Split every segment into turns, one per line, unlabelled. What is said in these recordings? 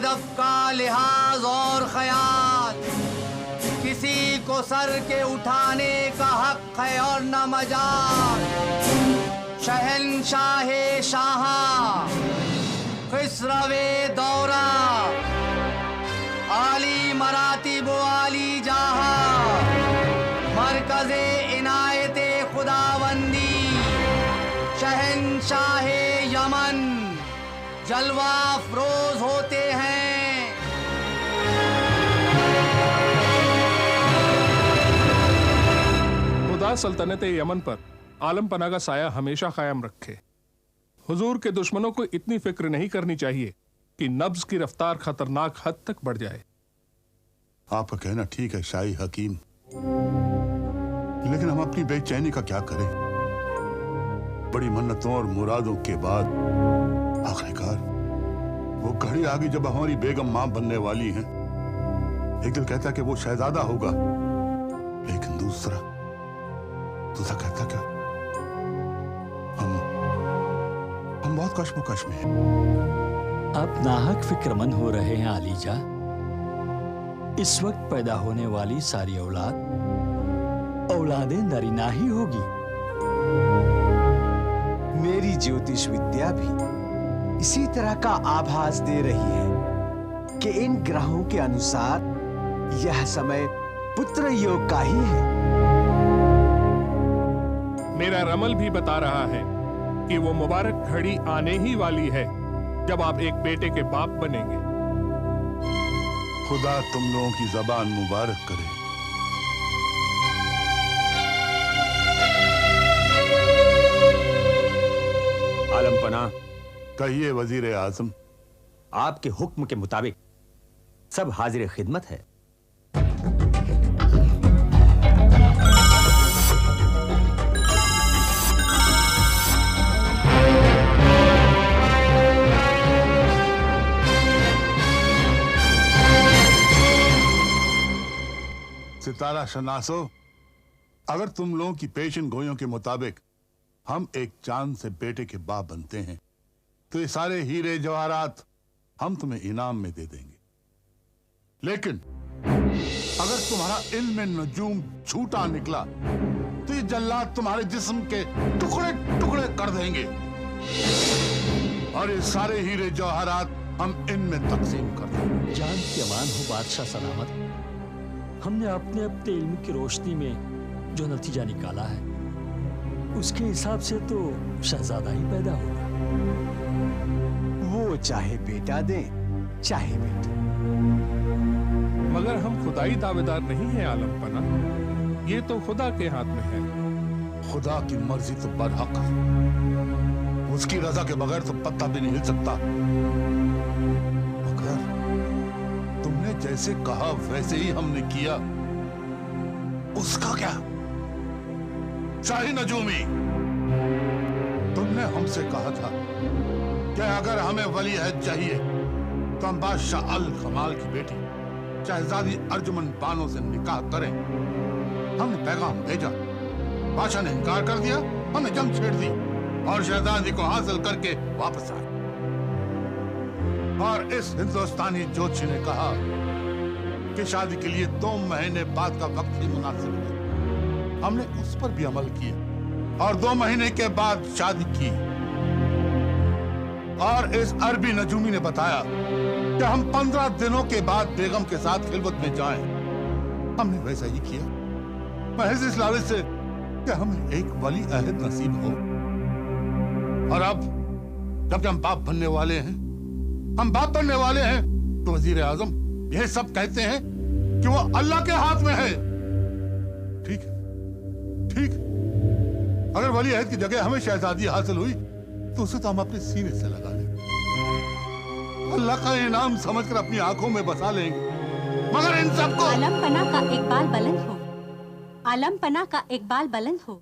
अदब का लिहाज और ख्याल, किसी को सर के उठाने का हक है और न मजाल। शहंशाहे शाहा खिसरवे दौरा, आली मरातिब आली जहा, मरकज़े इनायते खुदाबंदी, शहंशाहे यमन जलवा अफरोज होते हैं।
खुदा सल्तनत यमन पर आलम पना का साया हमेशा कायम रखे। हुजूर के दुश्मनों को इतनी फिक्र नहीं करनी चाहिए कि नब्ज की रफ्तार खतरनाक हद तक बढ़ जाए।
आपका कहना ठीक है शाही हकीम, लेकिन हम अपनी बेचैनी का क्या करें? बड़ी मन्नतों और मुरादों के बाद आखिरकार वो घड़ी आ गई जब हमारी बेगम मां बनने वाली हैं। एक दिल कहता कि वो शहजादा होगा, लेकिन दूसरा कहता क्या हम बहुत कश्मकश में हैं।
आप नाहक फिक्रमंद हो रहे हैं आलीजा। इस वक्त पैदा होने वाली सारी औलादें नरीना ही होगी।
मेरी ज्योतिष विद्या भी इसी तरह का आभास दे रही है कि इन ग्रहों के अनुसार यह समय पुत्र योग का ही है।
मेरा रमल भी बता रहा है कि वो मुबारक घड़ी आने ही वाली है जब आप एक बेटे के बाप बनेंगे।
खुदा तुम लोगों की जबान मुबारक करे।
आलम पना,
कहिए वजीर आजम।
आपके हुक्म के मुताबिक सब हाजिर खिदमत है।
सितारा शनासो, अगर तुम लोगों की पेशन गोइयों के मुताबिक हम एक चांद से बेटे के बाप बनते हैं तो ये सारे हीरे जवाहरात हम तुम्हें इनाम में दे देंगे। लेकिन अगर तुम्हारा इल्म नजूम झूठा निकला तो ये जल्लाद तुम्हारे जिस्म के टुकड़े टुकड़े कर देंगे और ये सारे हीरे जवाहरात हम इनमें तकसीम कर देंगे।
जान की अमान हो बादशाह सलामत। हमने अपने इल्म की रोशनी में जो नतीजा निकाला है उसके हिसाब से तो शहजादा ही पैदा होगा।
वो चाहे बेटा दे चाहे बेटी।
मगर हम खुदाई दावेदार नहीं हैं आलम पना, ये तो खुदा के हाथ में है।
खुदा की मर्जी तो बरहक है, उसकी रजा के बगैर तो पत्ता भी नहीं हिल सकता। मगर तुमने जैसे कहा वैसे ही हमने किया। उसका क्या? शाही नजूमी, तुमने हमसे कहा था कि अगर हमें वली अहद चाहिए तो हम बादशाह अल कमाल की बेटी शहजादी अर्जुमन बानो से निकाह करें। हमने पैगाम भेजा, बादशाह ने इनकार कर दिया, हमने जंग छेड़ दी और शहजादी को हासिल करके वापस आए। और इस हिंदुस्तानी ज्योतिषी ने कहा कि शादी के लिए 2 महीने बाद का वक्त ही मुनासिब है। हमने उस पर भी अमल किया और 2 महीने के बाद शादी की। और इस अरबी नजूमी ने बताया कि हम 15 दिनों के बाद बेगम के साथ खिलवत में जाएं। हमने वैसा ही किया, महज इस लालच से कि हमें एक वली अहद नसीब हो। और अब जबकि हम बाप बनने वाले हैं, तो वजीर आजम यह सब कहते हैं कि वो अल्लाह के हाथ में है। ठीक है, ठीक। अगर वली अहद की जगह हमें शहजादी हासिल हुई तो उसे तो हम अपने सीने से लगा लेंगे, अल्लाह का इनाम समझकर अपनी आंखों में बसा लेंगे। मगर इन सबको
आलम पना का इकबाल बुलंद हो, आलम पना का इकबाल बुलंद हो।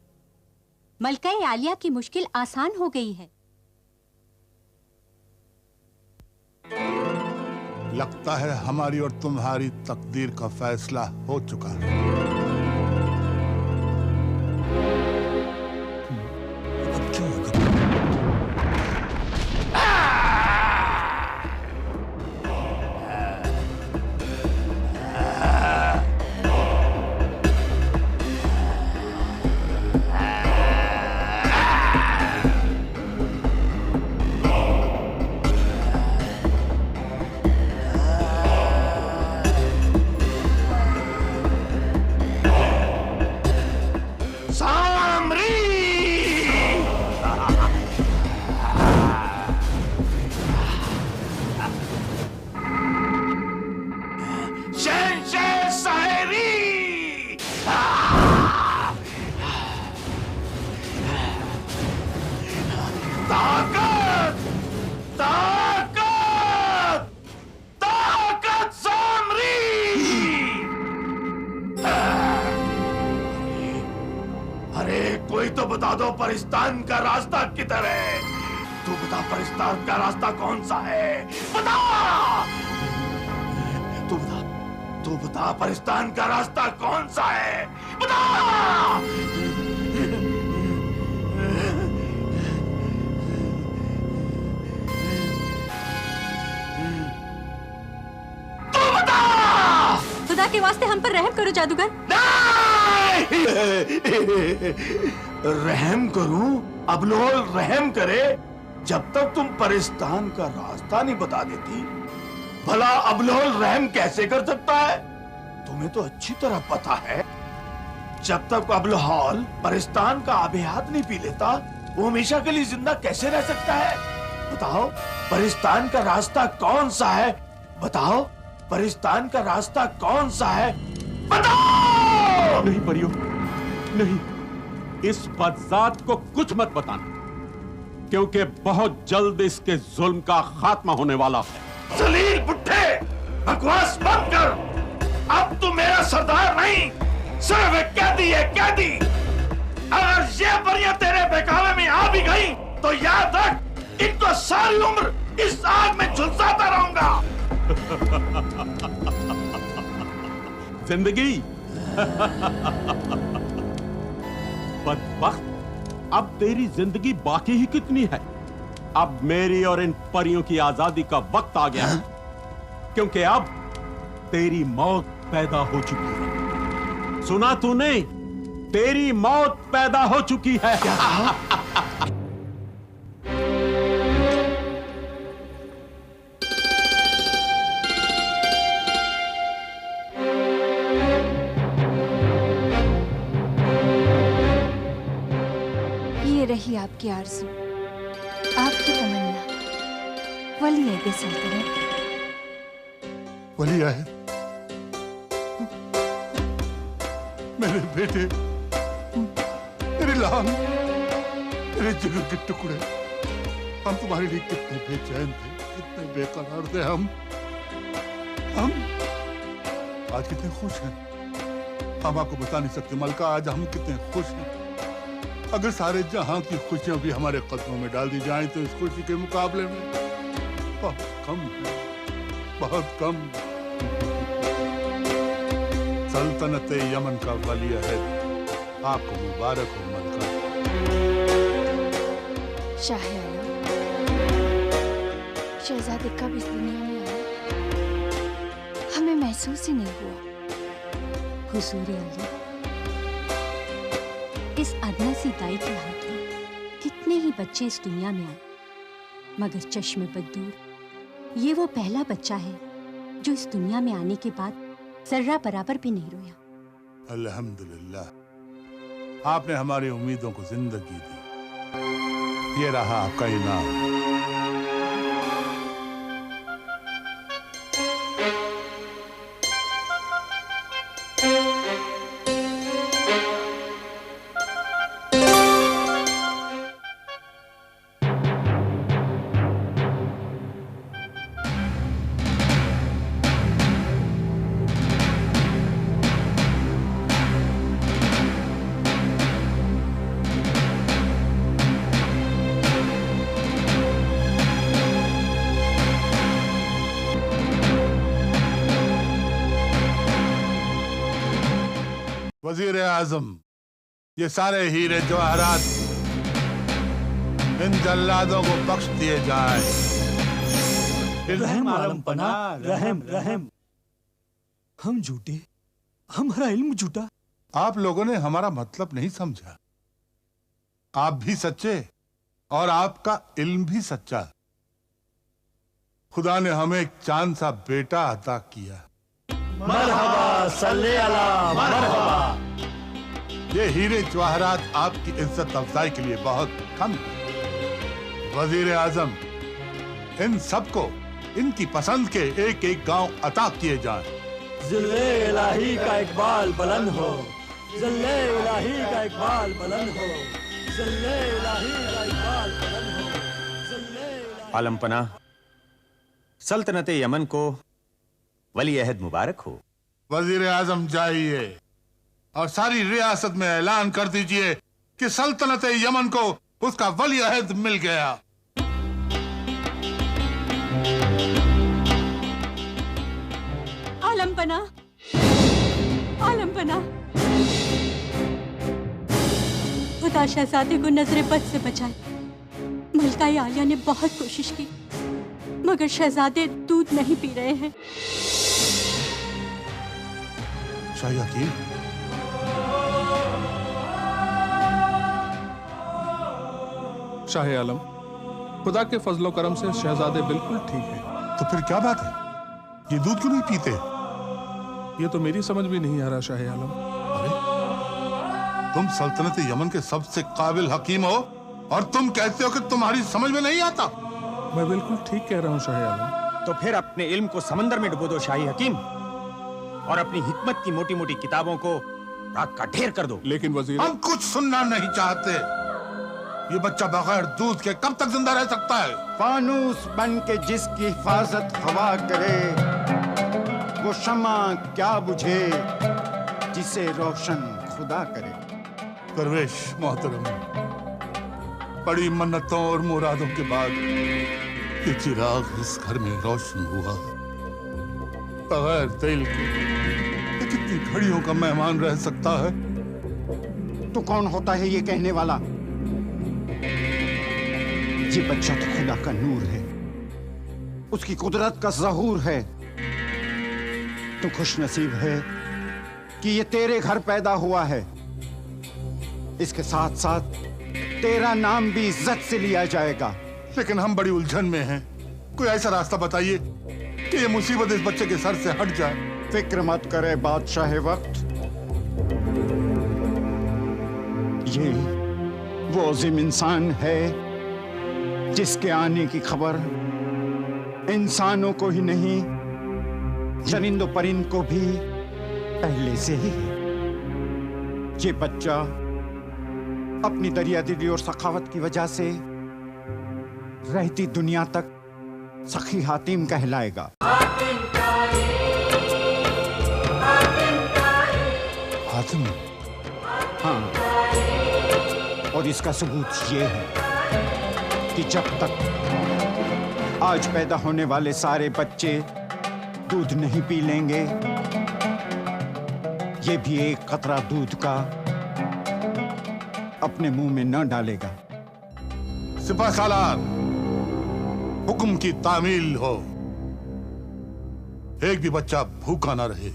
मलका आलिया की मुश्किल आसान हो गई है।
लगता है हमारी और तुम्हारी तकदीर का फैसला हो चुका है।
अब क्या होगा?
बता दो परिस्तान का रास्ता किधर है। तू बता परिस्तान का रास्ता कौन सा है, बता। तू बता परिस्तान का रास्ता कौन सा है, बता। तू बता।
खुदा के वास्ते हम पर रहम करो जादूगर।
रहम करूं? अबलोल रहम करे? जब तक तुम परिस्तान का रास्ता नहीं बता देती, भला अबलोल रहम कैसे कर सकता है? तुम्हें तो अच्छी तरह पता है, जब तक अबलोल परिस्तान का आबेहात नहीं पी लेता, वो हमेशा के लिए जिंदा कैसे रह सकता है? बताओ परिस्तान का रास्ता कौन सा है, बताओ परिस्तान का रास्ता कौन सा है, बताओ।
नहीं परियो, नहीं, इस बदजात को कुछ मत बताना, क्योंकि बहुत जल्द इसके जुल्म का खात्मा होने वाला है।
जलील बुट्ठे, बकवास बंद कर। अब तू मेरा सरदार नहीं, सिर्फ एक कैदी है, कैदी। अगर ये परियां तेरे बहकावे में आ भी गई, तो याद रख इनको सारी उम्र इस आग में झुलसाता रहूंगा।
जिंदगी बदबख्त, अब तेरी जिंदगी बाकी ही कितनी है। अब मेरी और इन परियों की आजादी का वक्त आ गया है, क्योंकि अब तेरी मौत पैदा हो चुकी है। सुना तूने? तेरी मौत पैदा हो चुकी है।
ये रही आपकी आरज़ू, आपकी तमन्ना, वली-ए सल्तनत।
वली-ए, मेरे बेटे, मेरी लान, मेरे जिगर के टुकड़े, हम तुम्हारे लिए कितने बेचैन थे, कितने बेकरार थे। हम आज कितने खुश हैं। हम आपको बता नहीं सकते मलका, आज हम कितने खुश हैं। अगर सारे जहां की खुशियां भी हमारे कदमों में डाल दी जाएं, तो इस खुशी के मुकाबले में बहुत कम है, बहुत कम। सल्तनत यमन का वली-ए-अहद, आपको मुबारक हो मलका।
शाह आलम, शहजादे कब इस दुनिया में आए, हमें महसूस ही नहीं हुआ।
हुजूर आला, इस अदना सी दाई के हाथों कितने ही बच्चे इस दुनिया में आए, मगर चश्मे बद्दूर ये वो पहला बच्चा है जो इस दुनिया में आने के बाद जर्रा बराबर भी नहीं रोया।
अल्हम्दुलिल्लाह, आपने हमारी उम्मीदों को जिंदगी दी। ये रहा आपका इनाम। वजीर आजम, ये सारे हीरे जवाहरात इन जल्लादों को बख्श दिए जाए।
रहम आलम पना, रहम रहम। हम झूठे, हमारा इल्म झूठा।
आप लोगों ने हमारा मतलब नहीं समझा। आप भी सच्चे और आपका इल्म भी सच्चा। खुदा ने हमें एक चांद सा बेटा अता किया।
मरहबा, सल्ले अला मरहबा।
ये हीरे जवाहरात आपकी इज्जत अफजाई के लिए बहुत कम है। वजीर आजम, इन सबको इनकी पसंद के एक एक गांव अता किए जाएं।
ज़िल्ले इलाही का इकबाल बुलंद हो, ज़िल्ले इलाही का इकबाल बुलंद हो, ज़िल्ले इलाही का इकबाल बुलंद हो, ज़िल्ले इलाही।
आलम पना, सल्तनत यमन को वली-ए-अहद मुबारक हो।
वजीर आजम जाइए और सारी रियासत में ऐलान कर दीजिए कि सल्तनत यमन को उसका वली अहद मिल गया।
आलमपना, आलमपना, खुदा शहजादे को नजरे बद से बचाए। मलका आलिया ने बहुत कोशिश की, मगर शहजादे दूध नहीं पी रहे हैं।
शाही हकीम,
शाह आलम, खुदा के फजलो करम से शहजादे बिल्कुल ठीक है।
तो फिर क्या बात है, ये दूध क्यों नहीं पीते?
ये तो मेरी समझ भी नहीं आ रहा शाह आलम।
अरे, तुम सल्तनत यमन के सबसे काबिल हकीम हो और तुम कहते हो कि तुम्हारी समझ में नहीं आता।
मैं बिल्कुल ठीक कह रहा हूँ शाह आलम।
तो फिर अपने इल्म को समंदर में डुबो दो शाही हकीम, और अपनी हिकमत की मोटी मोटी किताबों को राख का ढेर कर दो।
लेकिन वजीर,
हम कुछ सुनना नहीं चाहते। ये बच्चा बगैर दूध के कब तक जिंदा रह सकता है?
फानूस बन के जिसकी हिफाजत हवा करे, वो शमा क्या बुझे जिसे रोशन खुदा करे।
दरवेश मोहतरम, बड़ी मन्नतों और मुरादों के बाद ये चिराग इस घर में रोशन हुआ। बगैर तेल के ये कितनी घड़ियों का मेहमान रह सकता है?
तो कौन होता है ये कहने वाला? ये बच्चा तो खुदा का नूर है, उसकी कुदरत का ज़हूर है। तो खुश नसीब है कि ये तेरे घर पैदा हुआ है। इसके साथ साथ तेरा नाम भी इज्जत से लिया जाएगा।
लेकिन हम बड़ी उलझन में हैं। कोई ऐसा रास्ता बताइए कि ये मुसीबत इस बच्चे के सर से हट जाए।
फिक्र मत करे बादशाह वक्त, ये वो अजीम इंसान है जिसके आने की खबर इंसानों को ही नहीं, जनिंदो परिंद को भी पहले से ही है। ये बच्चा अपनी दरियादिली और सखावत की वजह से रहती दुनिया तक सखी हातिम कहलाएगा।
हातिम?
हाँ, और इसका सबूत ये है कि जब तक आज पैदा होने वाले सारे बच्चे दूध नहीं पी लेंगे, ये भी एक कतरा दूध का अपने मुंह में न डालेगा।
सिपा सालार, हुक्म की तामील हो। एक भी बच्चा भूखा ना रहे।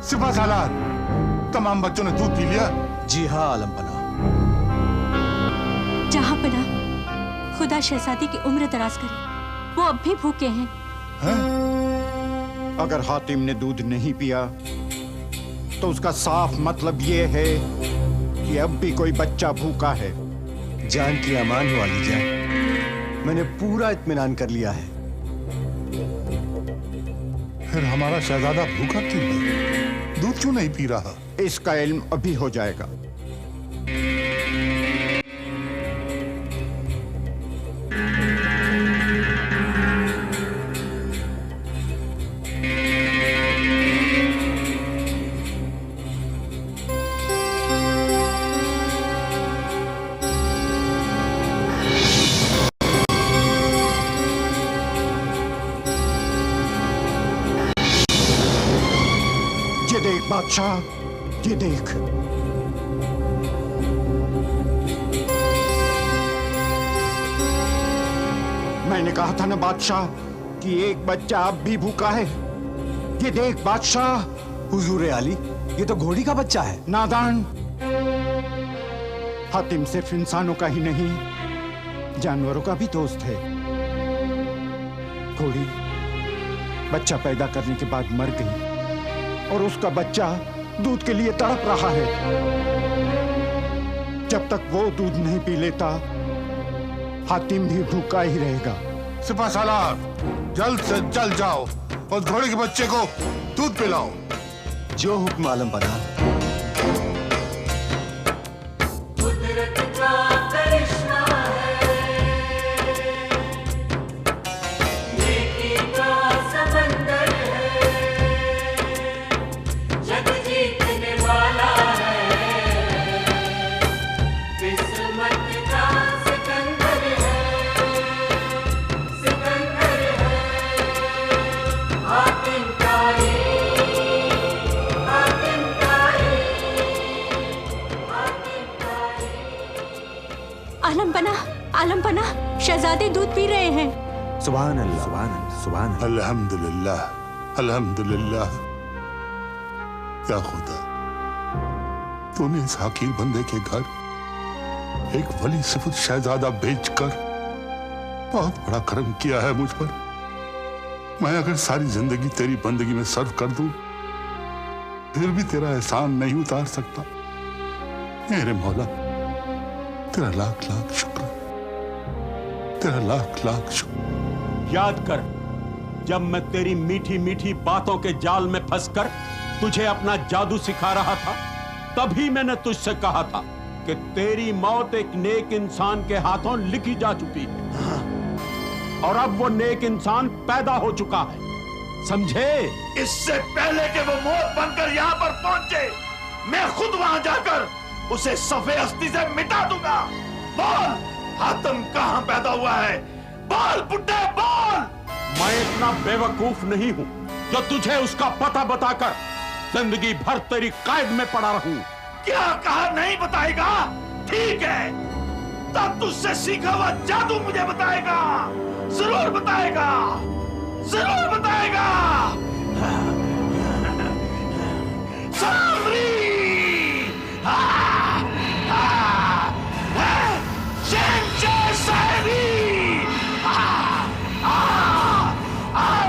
सिपा सालार, तमाम बच्चों ने दूध पी लिया?
जी हाँ आलमपना।
जहां पना, खुदा शहजादी की उम्र दराज करे। वो अब भी भूखे हैं।
अगर हातिम ने दूध नहीं पिया तो उसका साफ मतलब ये है कि अब भी कोई बच्चा भूखा है।
जान की अमान हो आलीजा, मैंने पूरा इत्मीनान कर लिया है।
फिर हमारा शहजादा भूखा क्यों है? दूध क्यों नहीं पी रहा?
इसका इल्म अभी हो जाएगा। बादशाह, ये देख। मैंने कहा था ना बादशाह कि एक बच्चा अब भी भूखा है। ये देख बादशाह।
हुजूर आली, ये तो घोड़ी का बच्चा है।
नादान, हातिम सिर्फ इंसानों का ही नहीं, जानवरों का भी दोस्त है। घोड़ी बच्चा पैदा करने के बाद मर गई और उसका बच्चा दूध के लिए तड़प रहा है। जब तक वो दूध नहीं पी लेता, हातिम भी भूखा ही रहेगा।
सिपा सालार, जल्द से जल्द जाओ और घोड़े के बच्चे को दूध पिलाओ।
जो हुक्म आलम बना।
कुदरत का करिश्मा है, नेकी का समंदर है, जग जीतने वाला है, किस्मत का सिकंदर है, सिकंदर है, हातिम ताई, हातिम ताई, हातिम ताई।
आलम बना, शहजादे दूध पी रहे हैं।
सुभान अल्लाह, सुभान अल्लाह, सुभान अल्लाह।
अल्हम्दुलिल्लाह, अल्हम्दुलिल्लाह। या खुदा, तूने इस हकीर बंदे के घर एक वली सिफत शहजादा भेजकर बहुत बड़ा करम किया है मुझ पर। मैं अगर सारी जिंदगी तेरी बंदगी में सर्व कर दूं, फिर भी तेरा एहसान नहीं उतार सकता। मेरे मौला, तेरा लाख लाख शुक्र, तेरा लाख लाख शुक्र।
याद कर, जब मैं तेरी मीठी मीठी बातों के जाल में फंसकर तुझे अपना जादू सिखा रहा था, तभी मैंने तुझसे कहा था कि तेरी मौत एक नेक इंसान के हाथों लिखी जा चुकी है, और अब वो नेक इंसान पैदा हो चुका है, समझे?
इससे पहले कि वो मौत बनकर यहाँ पर पहुंचे, मैं खुद वहां जाकर उसे सफे अस्ती से मिटा दूंगा। बोल, हातिम कहाँ पैदा हुआ है? बोल बुड्ढे, बोल।
मैं इतना बेवकूफ नहीं हूं जो तुझे उसका पता बताकर जिंदगी भर तेरी कैद में पड़ा रहूं।
क्या कहा नहीं बताएगा? ठीक है, तब तुझसे सीखा हुआ जादू मुझे बताएगा, जरूर बताएगा, जरूर बताएगा। सामरी,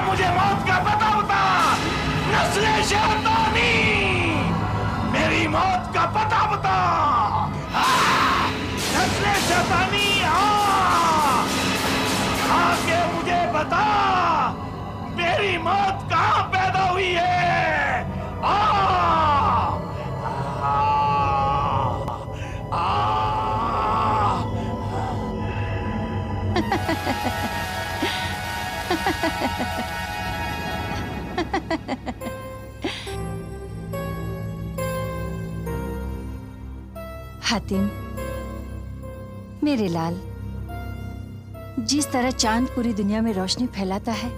मुझे मौत का पता बता, नस्ले शैतानी, मेरी मौत का पता बता, नस्ले शैतानी, आके मुझे बता, मेरी मौत कहाँ पैदा हुई है?
हातिम, मेरे लाल, जिस तरह चांद पूरी दुनिया में रोशनी फैलाता है,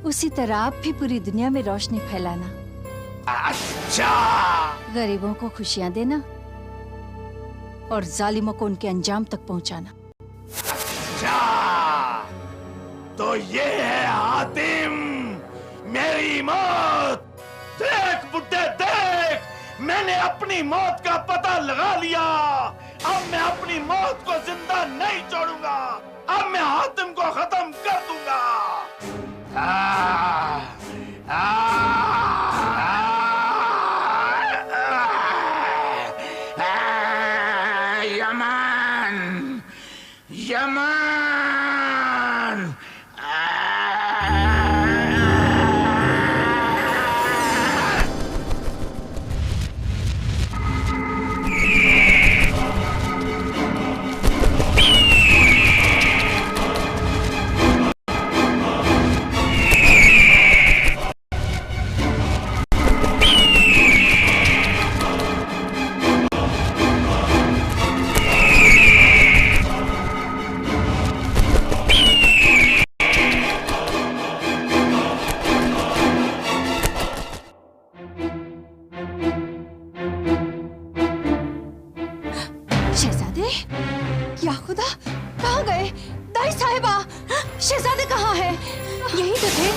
उसी तरह आप भी पूरी दुनिया में रोशनी फैलाना।
अच्छा।
गरीबों को खुशियां देना और जालिमों को उनके अंजाम तक पहुंचाना।
अच्छा, तो ये है हातिम, मेरी मौत। देख बुड्ढे देख, मैंने अपनी मौत का पता लगा लिया। अब मैं अपनी मौत को जिंदा नहीं छोड़ूंगा। अब मैं हातिम को खत्म कर दूंगा। Yemen, Yemen.
शहजादे कहाँ है? यही तो थे।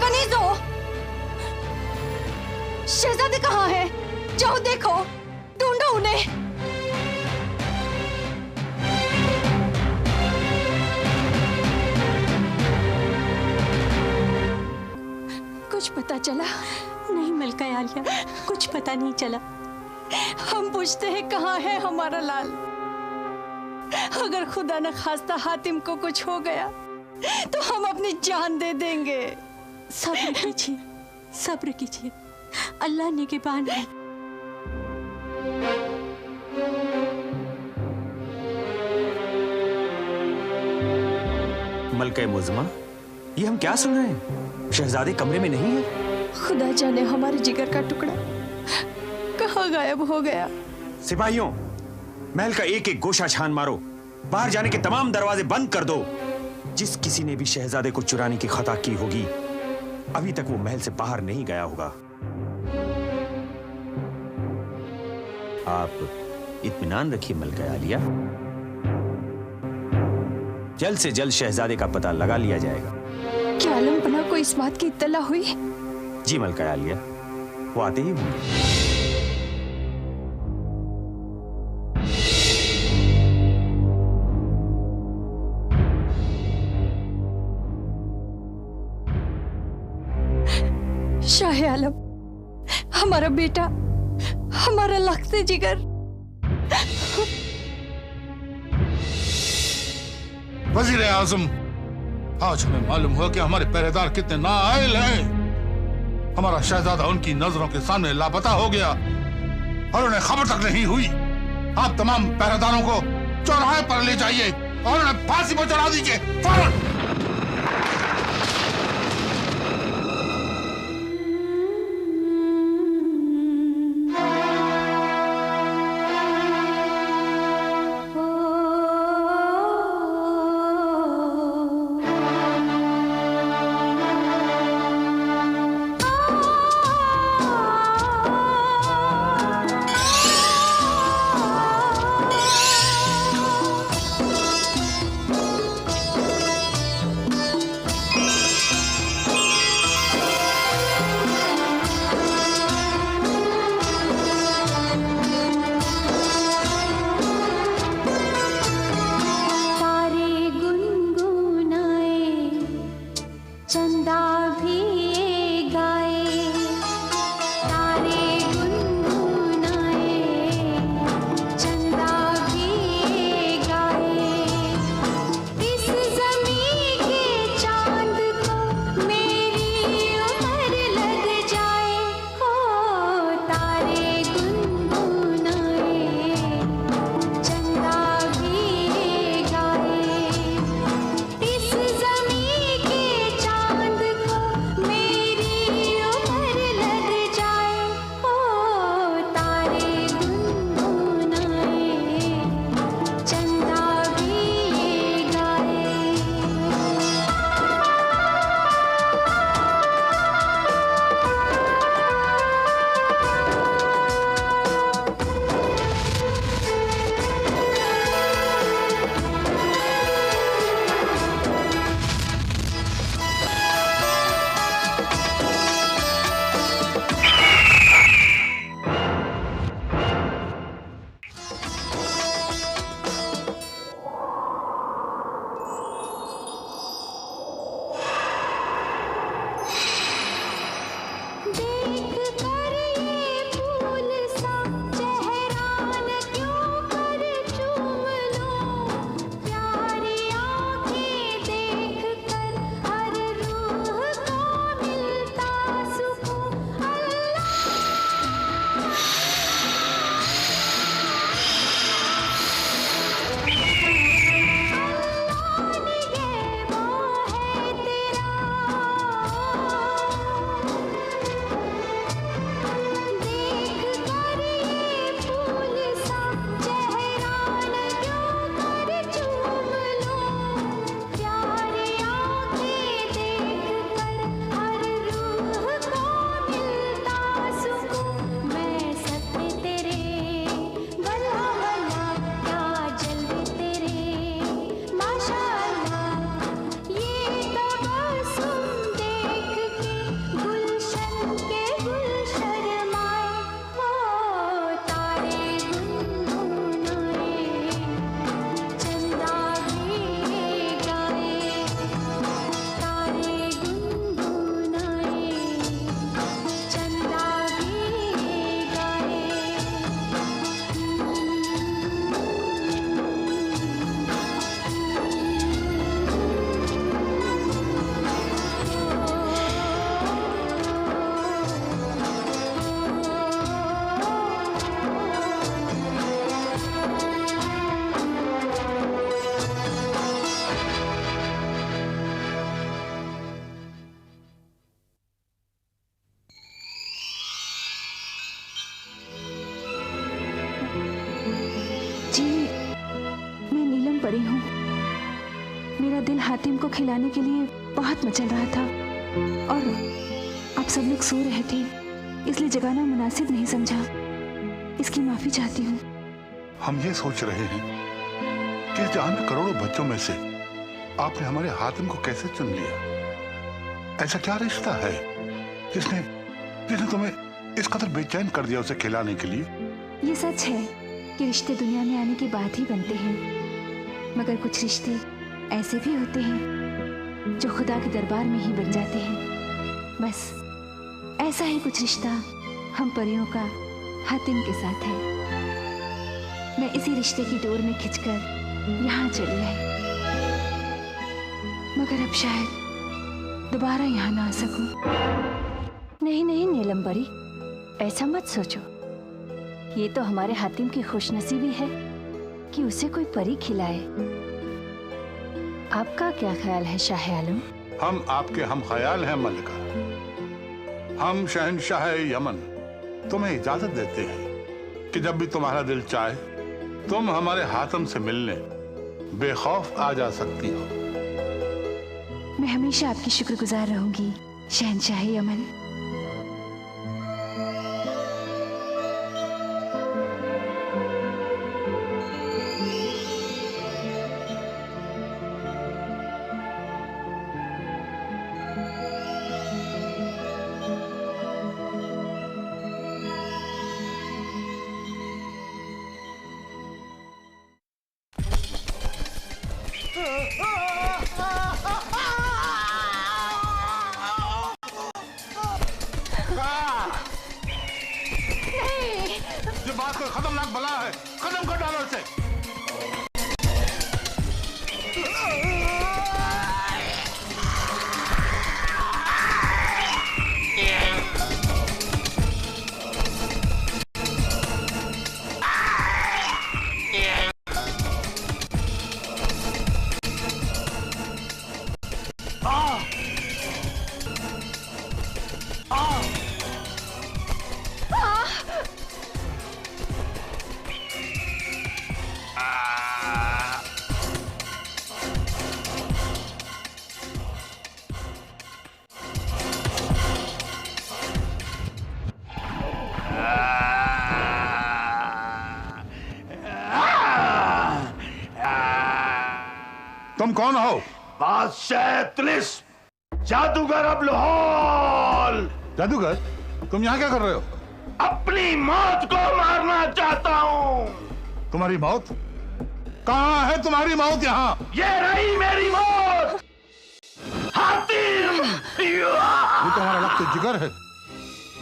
कनीज़ो, शहजादे कहाँ है? जाओ देखो, ढूंढो उन्हें। कुछ पता चला?
नहीं मलका आलिया, कुछ पता नहीं चला।
हम पूछते हैं कहाँ है हमारा लाल? अगर खुदा न खास्ता हातिम को कुछ हो गया तो हम अपनी जान दे देंगे।
सब्र कीजिए, सब्र कीजिए, अल्लाह निगहबान है।
मलका मुज़म्मा, ये हम क्या सुन रहे हैं? शहजादे कमरे में नहीं है।
खुदा जाने हमारे जिगर का टुकड़ा कहाँ गायब हो गया।
सिपाहियों, महल का एक एक गोशा छान मारो, बाहर जाने के तमाम दरवाजे बंद कर दो। जिस किसी ने भी शहजादे को चुराने की खता की होगी, अभी तक वो महल से बाहर नहीं गया होगा। आप इत्मीनान रखिए मलका आलिया, जल्द से जल्द शहजादे का पता लगा लिया जाएगा।
क्या आलम पना को इस बात की इत्तला हुई?
जी मलका आलिया, वो आते ही होंगे।
शाह आलम, हमारा बेटा, हमारा लख्ते जिगर।
वजीर आजम, आज हमें मालूम हुआ कि हमारे पहरेदार कितने नाअहल हैं। हमारा शहजादा उनकी नजरों के सामने लापता हो गया और उन्हें खबर तक नहीं हुई। आप तमाम पहरेदारों को चौराहे पर ले जाइए और उन्हें फांसी पर चढ़ा दीजिए फौरन।
परी हूँ। मेरा दिल हातिम को खिलाने के लिए बहुत मचल रहा था और आप सब लोग सो रहे थे, इसलिए जगाना मुनासिब नहीं समझा। इसकी माफी चाहती हूँ।
हम ये सोच रहे हैं कि जहां में करोड़ों बच्चों में से आपने हमारे हातिम को कैसे चुन लिया? ऐसा क्या रिश्ता है जिसने तुम्हें इस कदर बेचैन कर दिया उसे खिलाने के लिए?
ये सच है कि रिश्ते दुनिया में आने के बाद ही बनते हैं, मगर कुछ रिश्ते ऐसे भी होते हैं जो खुदा के दरबार में ही बन जाते हैं। बस ऐसा ही कुछ रिश्ता हम परियों का हातिम के साथ है। मैं इसी रिश्ते की डोर में खिंचकर यहाँ चली आई, मगर अब शायद दोबारा यहाँ ना आ सकूं।
नहीं नहीं नीलम्बरी, ऐसा मत सोचो। ये तो हमारे हातिम की खुशनसीबी है कि उसे कोई परी खिलाए। आपका क्या ख्याल है शाह आलम?
हम आपके हम ख्याल हैं मलिका। हम शहंशाह यमन तुम्हें इजाजत देते हैं कि जब भी तुम्हारा दिल चाहे तुम हमारे हातिम से मिलने बेखौफ आ जा सकती हो।
मैं हमेशा आपकी शुक्रगुजार रहूंगी शहंशाह यमन।
ये बात कोई खतरनाक बला है, खत्म कर डालो इसे। तुम कौन हो?
बादशाह तिलिस, जादूगर अबलहोल।
जादूगर, तुम यहाँ क्या कर रहे हो?
अपनी मौत को मारना चाहता हूँ।
तुम्हारी मौत? कहाँ है तुम्हारी मौत? यहाँ।
ये रही मेरी मौत। हातिम।
ये तो हमारा रक्त जिगर है,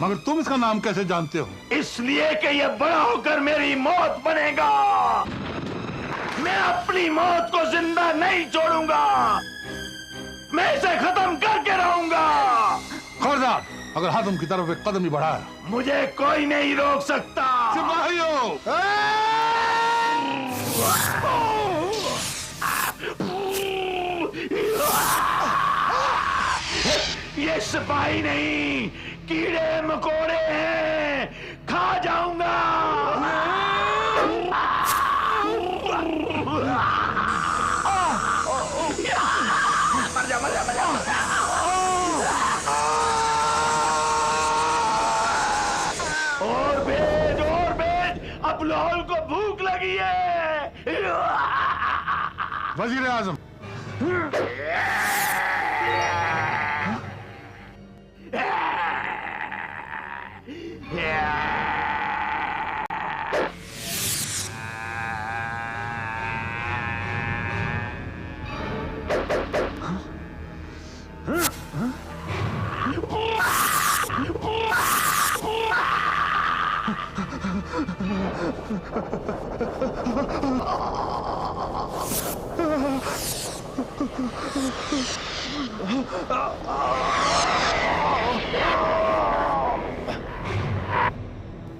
मगर तुम इसका नाम कैसे जानते हो?
इसलिए कि ये बड़ा होकर मेरी मौत बनेगा। मैं अपनी मौत को जिंदा नहीं छोड़ूंगा, मैं इसे खत्म करके रहूंगा।
खबरदार, अगर हातिम की तरफ एक कदम ही बढ़ाया,
मुझे कोई नहीं रोक सकता।
सिपाहियों!
ये सिपाही नहीं, कीड़े मकोड़े हैं, खा जाऊंगा। मर जा, मर जा, मर जा। और भेज, अबलहोल को भूख लगी है।
वजीर आजम,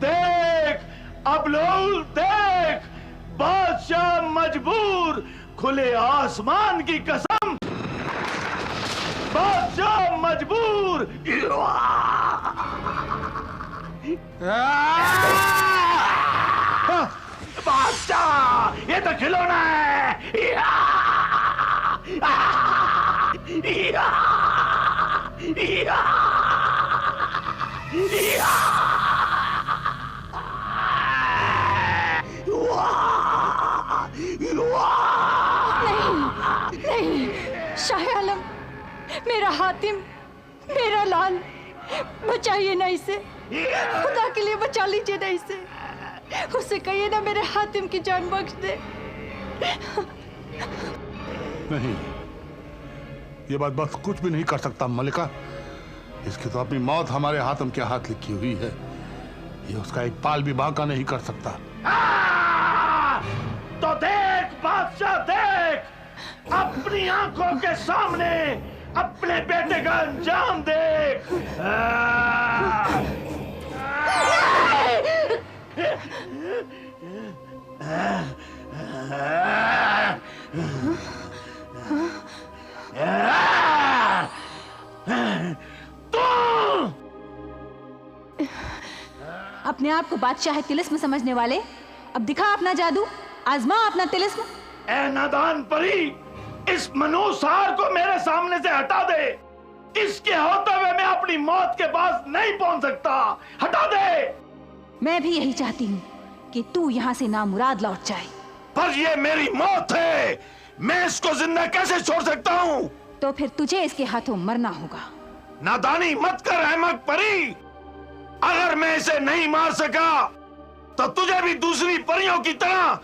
देख अबलहोल, देख, बादशाह मजबूर, खुले आसमान की कसम, बादशाह मजबूर। बादशाह, ये तो खिलौना है।
नहीं, शाह आलम, मेरा हातिम, मेरा लाल, बचाइए ना इसे, खुदा के लिए बचा लीजिए ना इसे। उसे कहिए ना मेरे हातिम की जान बख्श दे।
नहीं, ये बात बस कुछ भी नहीं कर सकता मलिका। इसकी तो अपनी मौत हमारे हातिम के हाथ लिखी हुई है। ये उसका एक पाल भी बांका नहीं कर सकता।
तो देख बादशाह, देख अपनी आंखों के सामने अपने बेटे का अंजाम देख।
अपने आप को बादशाह तिलिस्म समझने वाले, अब दिखा अपना जादू, आजमा अपना तिलिस्म।
ए नादान परी, इस मनुसार को मेरे सामने से हटा दे। इसके होते हुए मैं अपनी मौत के पास नहीं पहुंच सकता। हटा दे।
मैं भी यही चाहती हूँ कि तू यहाँ से नामुराद लौट जाए।
पर ये मेरी मौत है, मैं इसको जिंदा कैसे छोड़ सकता हूँ?
तो फिर तुझे इसके हाथों मरना होगा।
नादानी मत कर अहमक परी। अगर मैं इसे नहीं मार सका तो तुझे भी दूसरी परियों की तरह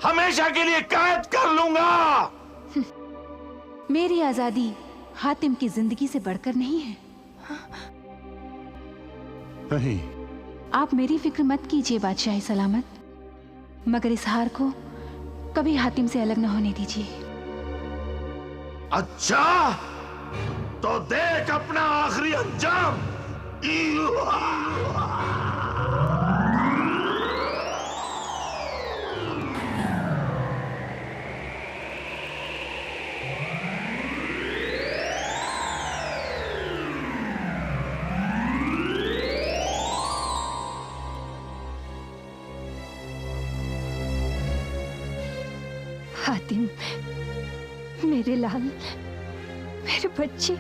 हमेशा के लिए कैद कर लूंगा।
मेरी आजादी हातिम की जिंदगी से बढ़कर नहीं है।
नहीं,
आप मेरी फिक्र मत कीजिए बादशाह सलामत, मगर इस हार को कभी हातिम से अलग न होने दीजिए।
अच्छा, तो देख अपना आखिरी अंजाम।
हातिम, मेरे लाल, मेरे बच्चे।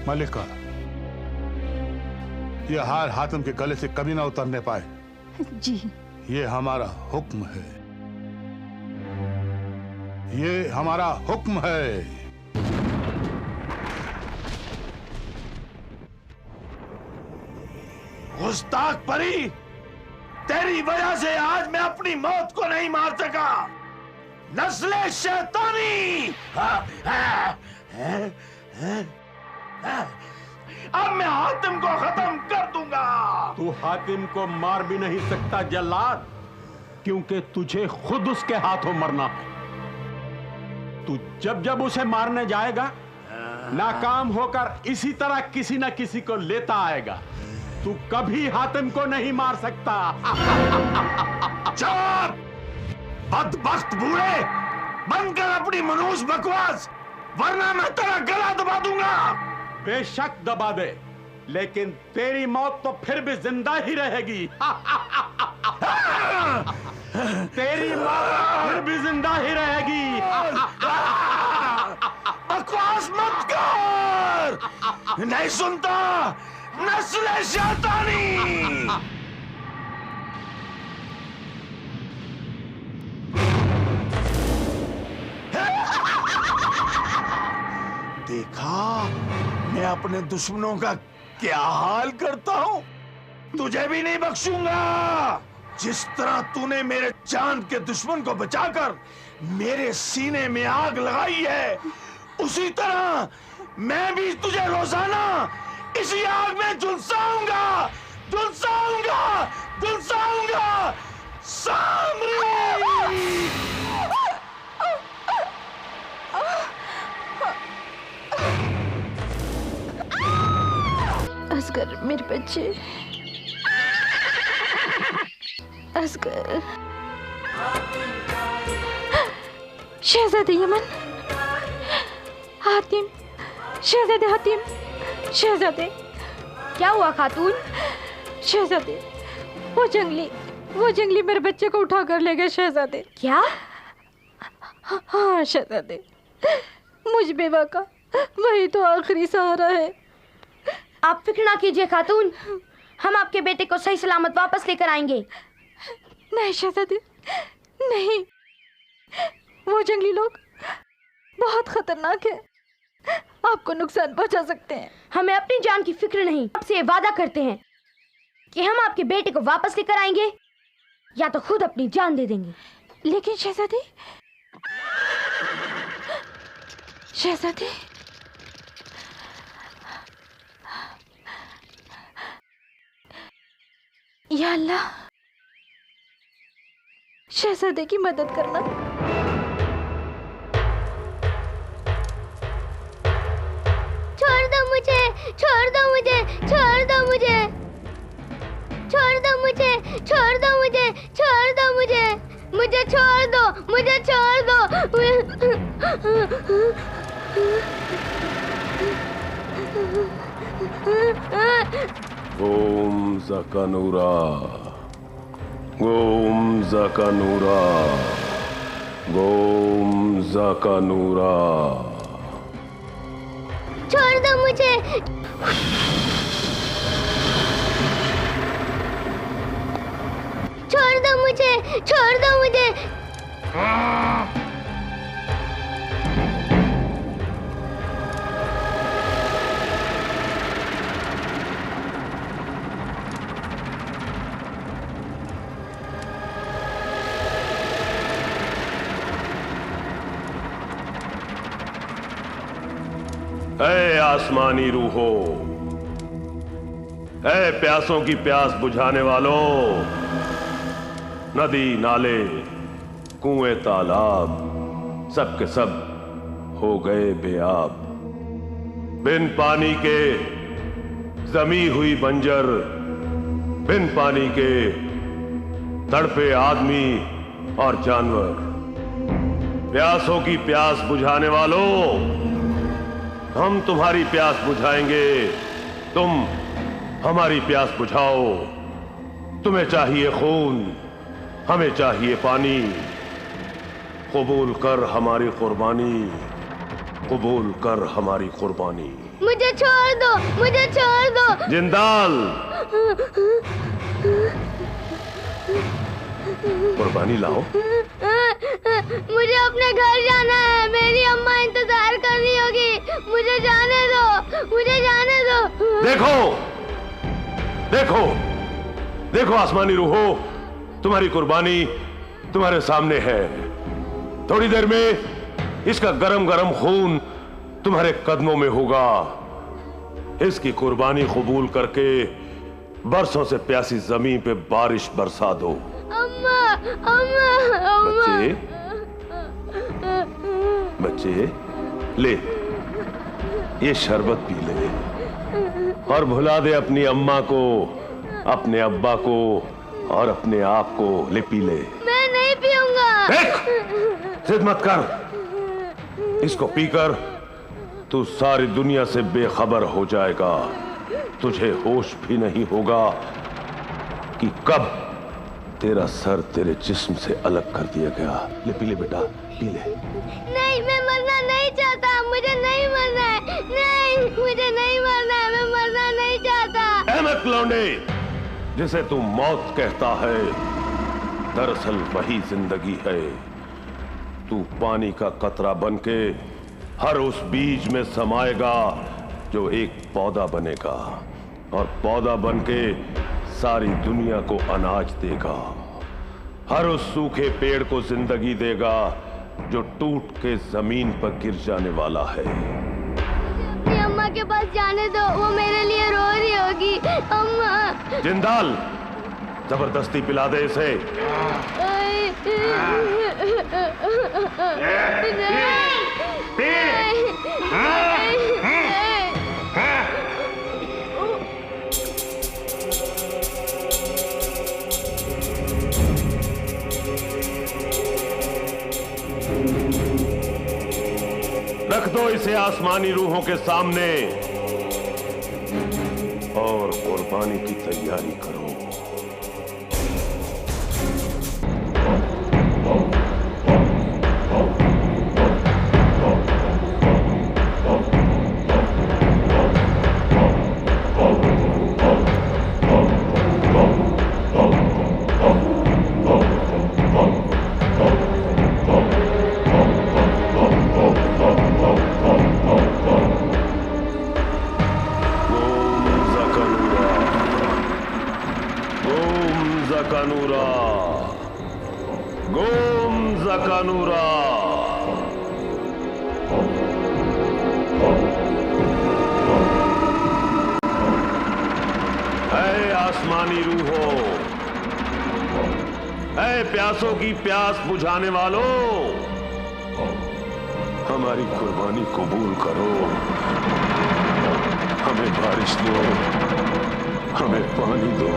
मलिका, ये हार हातिम के गले से कभी ना उतरने पाए।
जी,
ये हमारा हुक्म है, ये हमारा हुक्म है।
गुस्ताख परी, तेरी वजह से आज मैं अपनी मौत को नहीं मार सका। नस्ले शैतानी, अब मैं हातिम को खत्म कर दूंगा।
तू हातिम को मार भी नहीं सकता जल्लाद, क्योंकि तुझे खुद उसके हाथों मरना है। तू जब जब उसे मारने जाएगा, नाकाम होकर इसी तरह किसी न किसी को लेता आएगा। तू कभी हातिम को नहीं मार सकता।
चुप! बदबख्त बूढ़े, बंद कर अपनी मनूस बकवास, वरना मैं तेरा गला दबा दूंगा।
बेशक दबा दे, लेकिन तेरी मौत तो फिर भी जिंदा ही रहेगी। तेरी मौत फिर भी जिंदा ही रहेगी।
बकवास मत कर, नहीं सुनता नस्ले शैतानी। देखा मैं अपने दुश्मनों का क्या हाल करता हूं। तुझे भी नहीं बख्शूंगा। जिस तरह तूने मेरे जान के दुश्मन को बचाकर मेरे सीने में आग लगाई है, उसी तरह मैं भी तुझे रोजाना इसी आग में झुलसाऊंगा, झुलसाऊंगा, झुलसाऊंगा। सामरी!
असगर, मेरे बच्चे, असगर। शहजादे यमन, हातिम, शहजादे हातिम, शहजादे।
क्या हुआ खातून?
शहजादे, वो जंगली मेरे बच्चे को उठा कर ले गए शहजादे।
क्या?
हाँ शहजादे, मुझ बेवा का वही तो आखिरी सहारा है।
आप फिक्र ना कीजिए खातून, हम आपके बेटे को सही सलामत वापस लेकर आएंगे।
नहीं शहजादी, नहीं, वो जंगली लोग बहुत खतरनाक है, आपको नुकसान पहुंचा सकते हैं।
हमें अपनी जान की फिक्र नहीं, आपसे वादा करते हैं कि हम आपके बेटे को वापस लेकर आएंगे या तो खुद अपनी जान दे देंगे।
लेकिन शहजादी, शहजादी, या अल्लाह, शहजादे की मदद करना।
छोड़ दो मुझे, छोड़ दो मुझे, छोड़ दो मुझे, छोड़ दो मुझे, छोड़ दो मुझे, छोड़ दो मुझे, मुझे छोड़ दो, मुझे छोड़ दो।
ओम ज़कानूरा, ओम ज़कानूरा, ओम ज़कानूरा।
छोड़ दो मुझे, छोड़ दो मुझे, छोड़ दो मुझे।
ऐ आसमानी रूहो, ऐ प्यासों की प्यास बुझाने वालों, नदी नाले कुएं तालाब सब के सब हो गए बेआब। बिन पानी के जमी हुई बंजर, बिन पानी के तड़पे आदमी और जानवर। प्यासों की प्यास बुझाने वालों, हम तुम्हारी प्यास बुझाएंगे, तुम हमारी प्यास बुझाओ। तुम्हें चाहिए खून, हमें चाहिए पानी। कबूल कर हमारी कुर्बानी, कबूल कर हमारी कुर्बानी।
मुझे छोड़ दो, मुझे छोड़ दो।
जिंदाल, कुर्बानी लाओ।
मुझे अपने घर जाना है, मेरी अम्मा इंतजार कर रही होगी। मुझे जाने दो, मुझे जाने दो।
देखो, देखो, देखो आसमानी रूहो, तुम्हारी कुर्बानी तुम्हारे सामने है। थोड़ी देर में इसका गरम गरम खून तुम्हारे कदमों में होगा। इसकी कुर्बानी कबूल करके बरसों से प्यासी जमीन पे बारिश बरसा दो।
अम्मा, अम्मा, अम्मा।
बच्चे, बच्चे, ले ये शरबत पी ले और भुला दे अपनी अम्मा को, अपने अब्बा को और अपने आप को। ले पी ले।
मैं नहीं पीऊंगा।
देख, जिद मत कर। इसको पीकर तू सारी दुनिया से बेखबर हो जाएगा। तुझे होश भी नहीं होगा कि कब तेरा सर तेरे जिस्म से अलग कर दिया गया। ले पी ले बेटा, पी ले।
नहीं, मैं मरना नहीं चाहता। मुझे नहीं मरना है। नहीं, मुझे नहीं मरना है। मैं मरना नहीं चाहता।
अहमद लौंडे, जिसे तू मौत कहता है, दरअसल वही जिंदगी है। तू पानी का कतरा बनके हर उस बीज में समाएगा जो एक पौधा बनेगा, और पौधा बनके सारी दुनिया को अनाज देगा। हर उस सूखे पेड़ को जिंदगी देगा जो टूट के जमीन पर गिर जाने वाला है।
अपनी अम्मा के पास जाने दो, वो मेरे लिए रो रही होगी। अम्मा।
जिंदाल, जबरदस्ती पिला दे इसे। रख दो इसे आसमानी रूहों के सामने और कुर्बानी की तैयारी करो। गोम जकानूरा। ऐ आसमानी रूहो, ऐ प्यासों की प्यास बुझाने वालों, हमारी कुर्बानी कबूल करो। हमें बारिश दो, हमें पानी दो।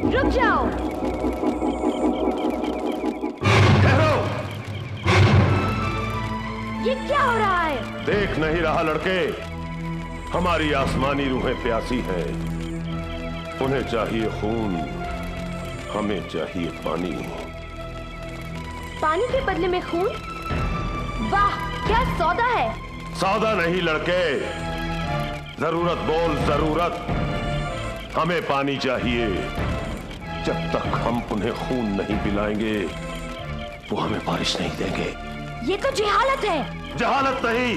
रुक जाओ। ये क्या हो रहा है?
देख नहीं रहा लड़के, हमारी आसमानी रूहें प्यासी हैं। उन्हें चाहिए खून, हमें चाहिए पानी।
पानी के बदले में खून? वाह, क्या सौदा है।
सौदा नहीं लड़के, जरूरत बोल जरूरत। हमें पानी चाहिए। जब तक हम उन्हें खून नहीं पिलाएंगे वो हमें बारिश नहीं देंगे।
ये तो जहालत है।
जहालत नहीं,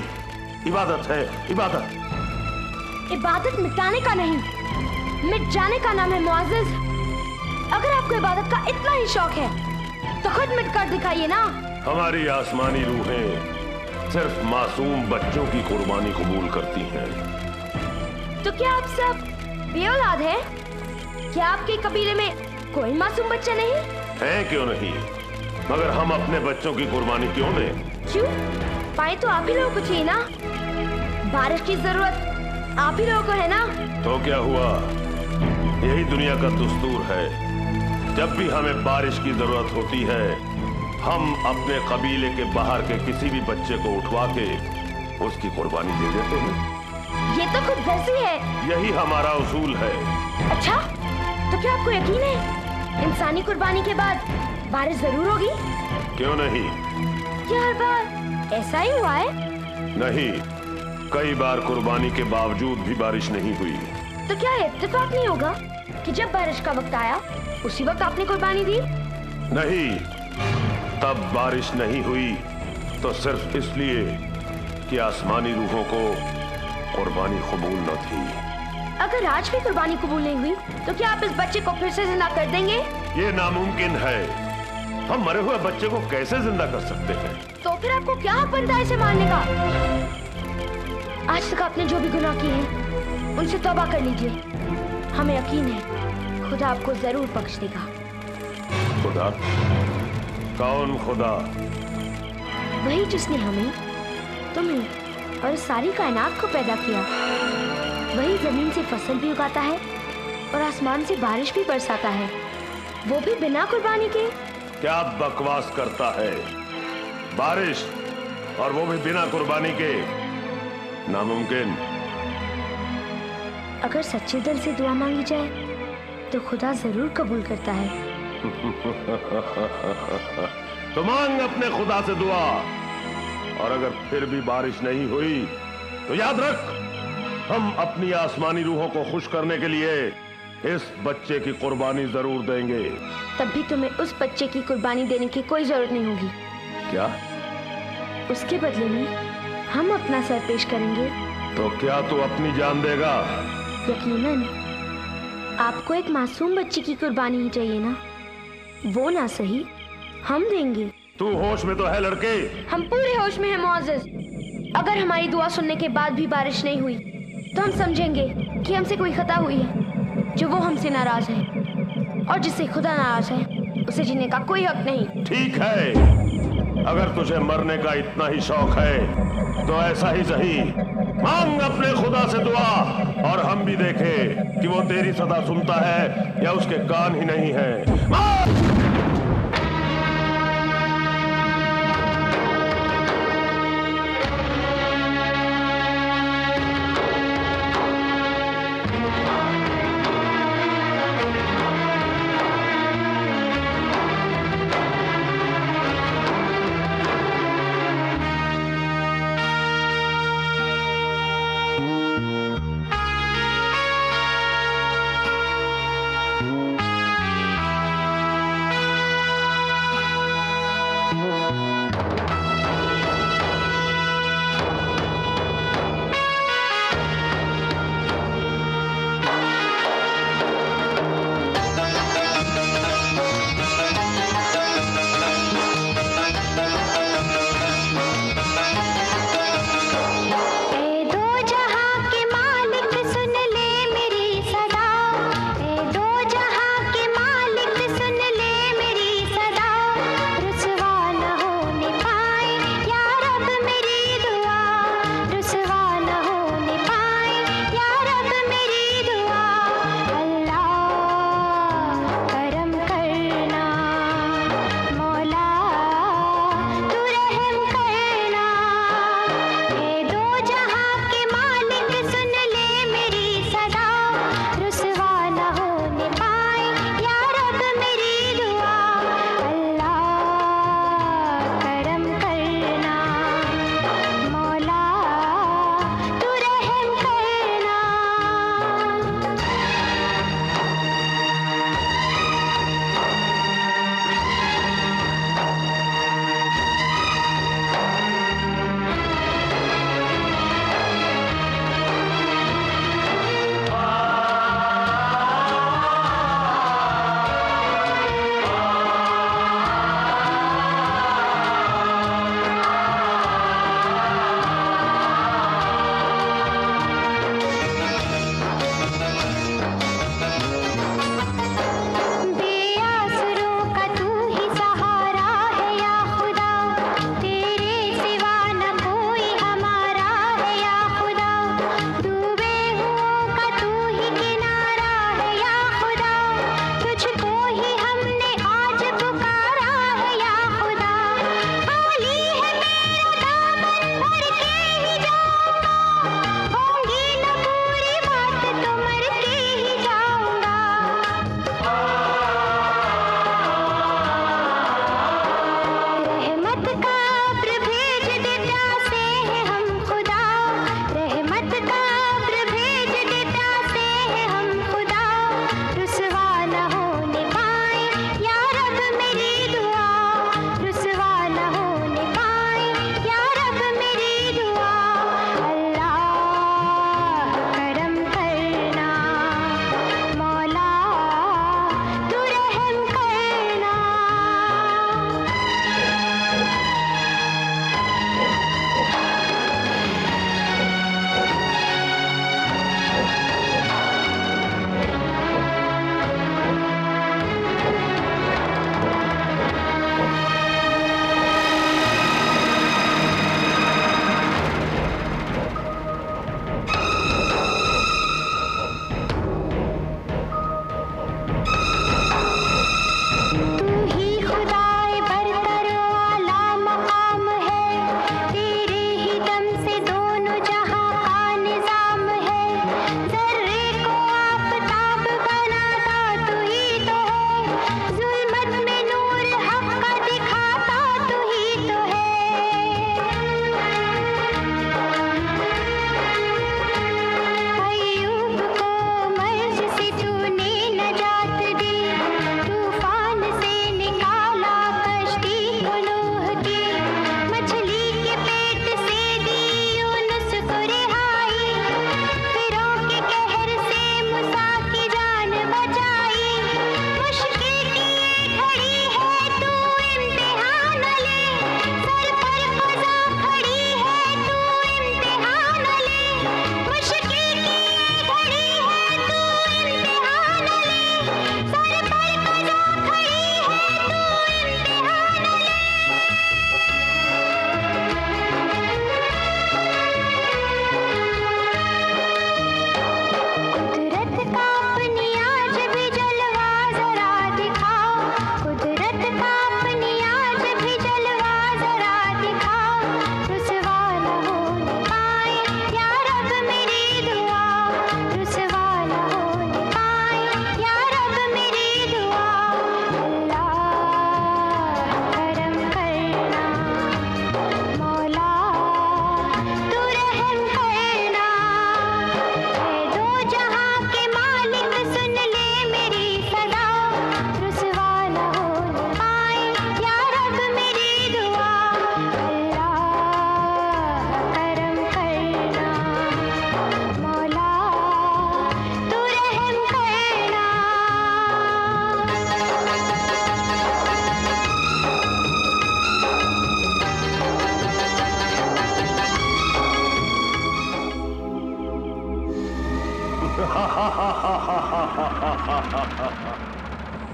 इबादत है, इबादत।
इबादत मिटाने का नहीं, मिट जाने का नाम है मुआज़िज़। अगर आपको इबादत का इतना ही शौक है तो खुद मिट कर दिखाइए ना।
हमारी आसमानी रूहें सिर्फ मासूम बच्चों की कुर्बानी कबूल करती हैं।
तो क्या आप सब बेऔलाद हैं? क्या आपके कबीले में कोई मासूम बच्चा नहीं
है? क्यों नहीं, मगर हम अपने बच्चों की कुर्बानी क्यों दें?
क्यों? पाए तो आप ही लोगों को चाहिए ना। बारिश की जरूरत आप ही लोगों को है ना।
तो क्या हुआ, यही दुनिया का दस्तूर है। जब भी हमें बारिश की जरूरत होती है हम अपने कबीले के बाहर के किसी भी बच्चे को उठवा के उसकी कुर्बानी दे देते हैं।
ये तो खुद गर्जी है।
यही हमारा उसूल है।
अच्छा, तो क्या आपको यकीन है इंसानी कुर्बानी के बाद बारिश जरूर होगी?
क्यों नहीं?
क्या हर बार ऐसा ही हुआ है?
नहीं, कई बार कुर्बानी के बावजूद भी बारिश नहीं हुई।
तो क्या इत्तेफाक नहीं होगा कि जब बारिश का वक्त आया उसी वक्त आपने कुर्बानी दी?
नहीं, तब बारिश नहीं हुई तो सिर्फ इसलिए कि आसमानी रूहों को कुर्बानी कबूल न थी।
अगर आज भी कुर्बानी कबूल नहीं हुई तो क्या आप इस बच्चे को फिर से जिंदा कर देंगे?
ये नामुमकिन है। हम मरे हुए बच्चे को कैसे जिंदा कर सकते हैं?
तो फिर आपको क्या हक बनता है इसे मारने का? आज तक आपने जो भी गुनाह किए हैं उनसे तौबा कर लीजिए। हमें यकीन है खुदा आपको जरूर बख्श देगा।
खुदा? कौन खुदा?
वही जिसने हमें, तुम्हें और सारी कायनात को पैदा किया। वही जमीन से फसल भी उगाता है और आसमान से बारिश भी बरसाता है, वो भी बिना कुर्बानी के।
क्या बकवास करता है? बारिश और वो भी बिना कुर्बानी के? नामुमकिन।
अगर सच्चे दिल से दुआ मांगी जाए तो खुदा जरूर कबूल करता है।
तो मांग अपने खुदा से दुआ, और अगर फिर भी बारिश नहीं हुई तो याद रख, हम अपनी आसमानी रूहों को खुश करने के लिए इस बच्चे की कुर्बानी जरूर देंगे।
तब भी तुम्हें उस बच्चे की कुर्बानी देने की कोई जरूरत नहीं होगी।
क्या?
उसके बदले में हम अपना सर पेश करेंगे।
तो क्या तू अपनी जान देगा?
यकीनन। आपको एक मासूम बच्ची की कुर्बानी ही चाहिए ना? वो ना सही, हम देंगे।
तू होश में तो है लड़के?
हम पूरे होश में हैं मुआज़िज़। अगर हमारी दुआ सुनने के बाद भी बारिश नहीं हुई तो हम समझेंगे कि हमसे कोई खता हुई है। जो वो हमसे नाराज है और जिससे खुदा नाराज है उसे जीने का कोई हक नहीं।
ठीक है, अगर तुझे मरने का इतना ही शौक है तो ऐसा ही सही, मांग अपने खुदा से दुआ, और हम भी देखें कि वो तेरी सदा सुनता है या उसके कान ही नहीं है।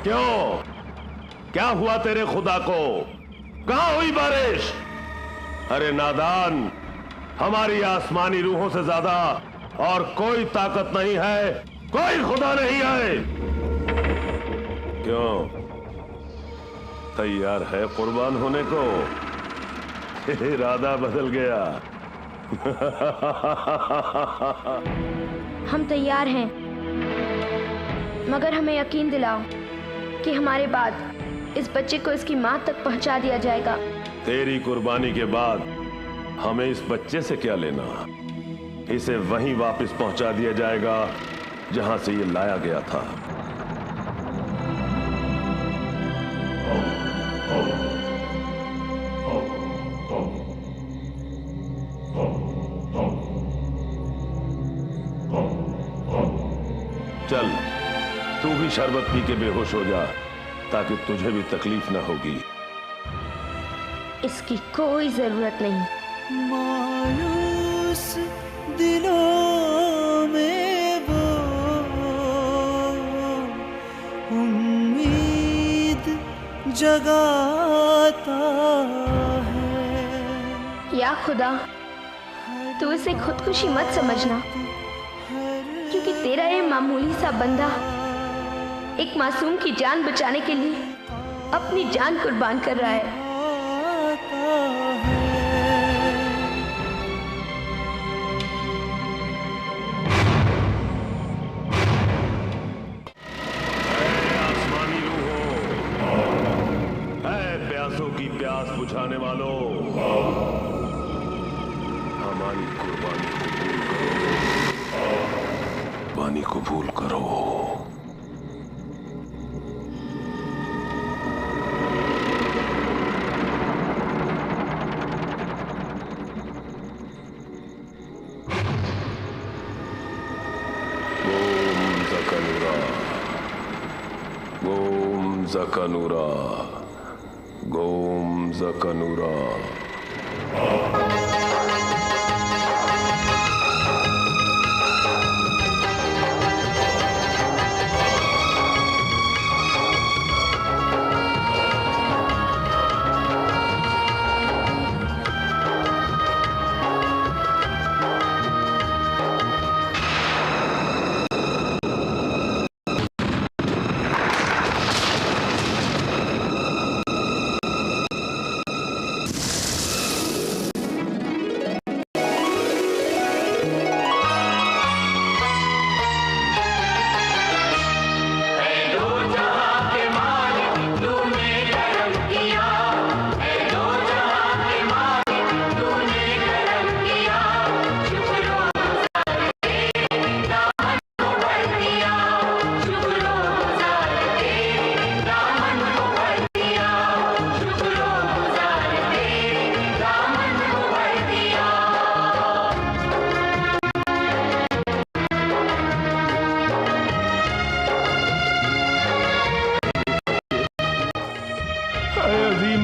क्यों? क्या हुआ तेरे खुदा को? कहां हुई बारिश? अरे नादान, हमारी आसमानी रूहों से ज्यादा और कोई ताकत नहीं है, कोई खुदा नहीं है। क्यों? तैयार है कुर्बान होने को? इरादा बदल गया।
हम तैयार हैं, मगर हमें यकीन दिलाओ कि हमारे बाद इस बच्चे को इसकी मां तक पहुंचा दिया जाएगा।
तेरी कुर्बानी के बाद हमें इस बच्चे से क्या लेना? इसे वहीं वापस पहुंचा दिया जाएगा जहां से ये लाया गया था। चल, तू भी शरबत पी के बेहोश हो जा, ताकि तुझे भी तकलीफ ना होगी।
इसकी कोई जरूरत नहीं।
मायूस दिलों में वो उम्मीद जगाता है।
या खुदा, तू इसे खुदकुशी मत समझना, क्योंकि तेरा ये मामूली सा बंदा एक मासूम की जान बचाने के लिए अपनी जान कुर्बान कर रहा है।
आसमानी रूहों, है प्यासों की प्यास बुझाने वालों, हमारी कुर्बानी कबूल करो। गोम ज़कनूरा, गोम ज़कनूरा।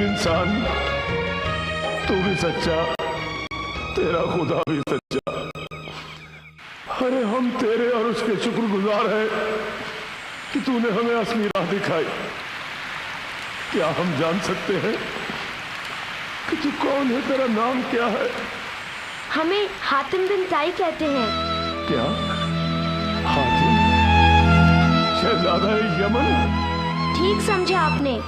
इंसान, तू भी सच्चा, तेरा खुदा भी सच्चा। अरे हम तेरे और उसके शुक्रगुजार हैं कि तूने हमें असली राह दिखाई। क्या हम जान सकते हैं कि तू कौन है, तेरा नाम क्या है?
हमें हातिम बिन ताई कहते हैं।
क्या? हातिम? शहजादा यमन?
ठीक समझा आपने।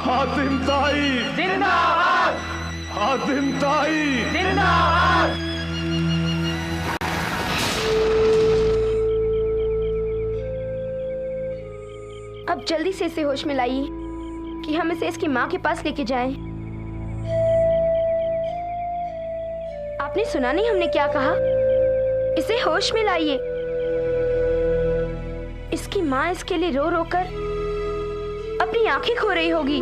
हातिम ताई
जिंदाबाद!
हातिम ताई
जिंदाबाद!
अब जल्दी से इसे होश में लाइए कि हम इसे इसकी माँ के पास लेके जाएं। आपने सुना नहीं हमने क्या कहा? इसे होश में लाइए। इसकी माँ इसके लिए रो रो कर अपनी आंखें खो रही होगी।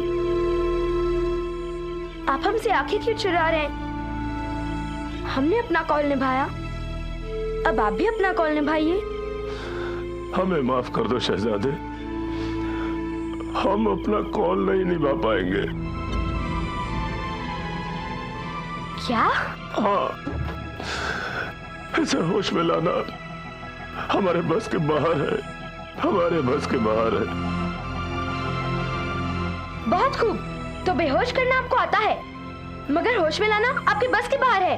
आप हमसे आंखें क्यों चुरा रहे हैं? हमने अपना कौल निभाया, अब आप भी अपना कौल निभाइए।
हमें माफ कर दो शहजादे, हम अपना कौल नहीं निभा पाएंगे।
क्या?
हाँ, इसे होश में लाना हमारे बस के बाहर है, हमारे बस के बाहर है।
बहुत खूब, तो बेहोश करना आपको आता है, मगर होश में लाना आपके बस के बाहर है।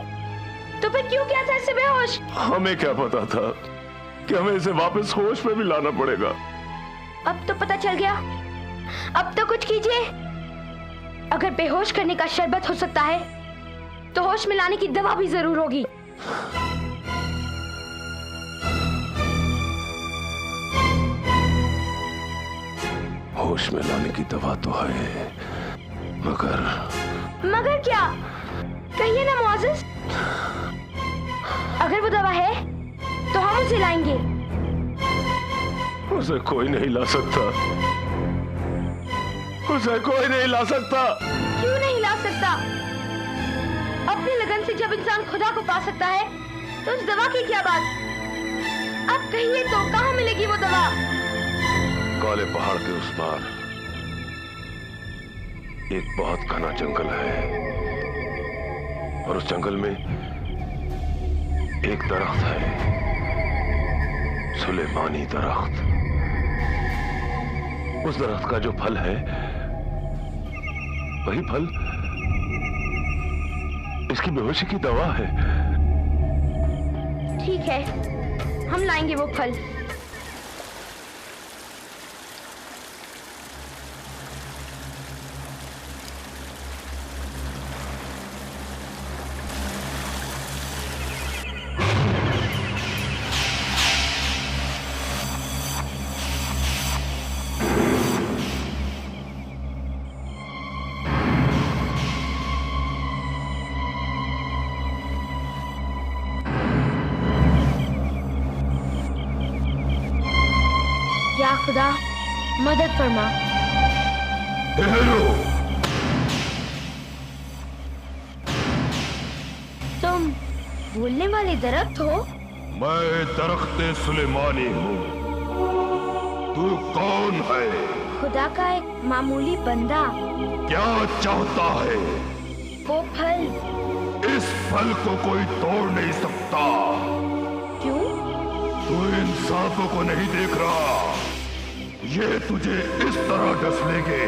तो फिर क्यों किया था इसे बेहोश?
हमें क्या पता था कि हमें इसे वापस होश में भी लाना पड़ेगा।
अब तो पता चल गया, अब तो कुछ कीजिए। अगर बेहोश करने का शरबत हो सकता है तो होश में लाने की दवा भी जरूर होगी।
होश में लाने की दवा तो है,
मगर क्या? कहिए ना मुआजिज। अगर वो दवा है तो हम उसे लाएंगे।
उसे कोई नहीं ला सकता, उसे कोई नहीं ला सकता।
क्यों नहीं ला सकता? अपनी लगन से जब इंसान खुदा को पा सकता है तो उस दवा की क्या बात? अब कहिए तो कहाँ मिलेगी वो दवा?
काले पहाड़ के उस पार एक बहुत घना जंगल है, और उस जंगल में एक दरख्त है, सुलेमानी दरख्त। उस दरख्त का जो फल है वही फल इसकी बेहोशी की दवा है।
ठीक है, हम लाएंगे वो फल। या खुदा मदद फरमा। तुम बोलने वाले दरख्त हो?
मैं दरख्त सुलेमानी हूँ। तू कौन है?
खुदा का एक मामूली बंदा।
क्या चाहता है?
वो फल।
इस फल को कोई तोड़ नहीं सकता।
क्यों?
तू इन सांपों को नहीं देख रहा? ये तुझे इस तरह डस लेंगे